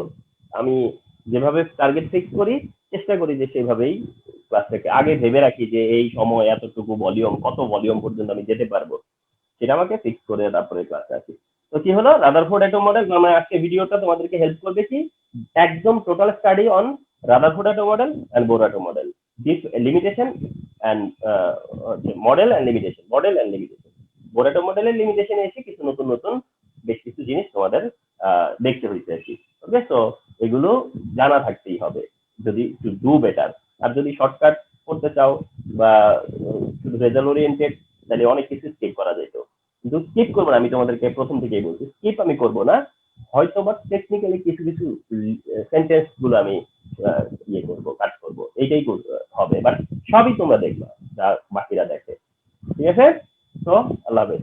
আমি যেভাবে টার্গেট ফিক্স করি চেষ্টা করি যে সেভাবেই ক্লাসটাকে আগে ভেবে রাখি যে এই সময় এতটুকু ভলিউম, কত ভলিউম পর্যন্ত আমি যেতে পারবো, সেটা আমাকে ফিক্স করে তারপরে ক্লাসে আসি। তো কি হলো রাদারফোর্ড অ্যাটম মডেল, মানে আজকে ভিডিওটা তোমাদেরকে হেল্প করবে কি একদম total study on Rutherford atom model and Bohr atom model, this limitation and model and limitation. Bohr atom মডেলের লিমিটেশনে এসে কিছু নতুন নতুন বেশ কিছু জিনিস তোমাদের দেখতে হয়েছে আর কি। ওকে, তো এগুলো জানা থাকতেই হবে যদি টু ডু বেটার। আর যদি শর্টকাট করতে চাও বা শুধু রেজাল্ট ওরিয়েন্টেড, তাহলে অনেক কিছু স্কিপ করা যেত। কিন্তু স্কিপ করবো না, আমি তোমাদেরকে প্রথম থেকেই বলছি স্কিপ আমি করবো না। হয়তো বা টেকনিক্যালি কিছু কিছু সেন্টেন্স গুলো আমি ইয়ে করবো, কাট করবো, এইটাই হবে, বাট সবই তোমরা দেখবা যা বাকিরা দেখে। ঠিক আছে, তো আল্লাহ হাফেজ।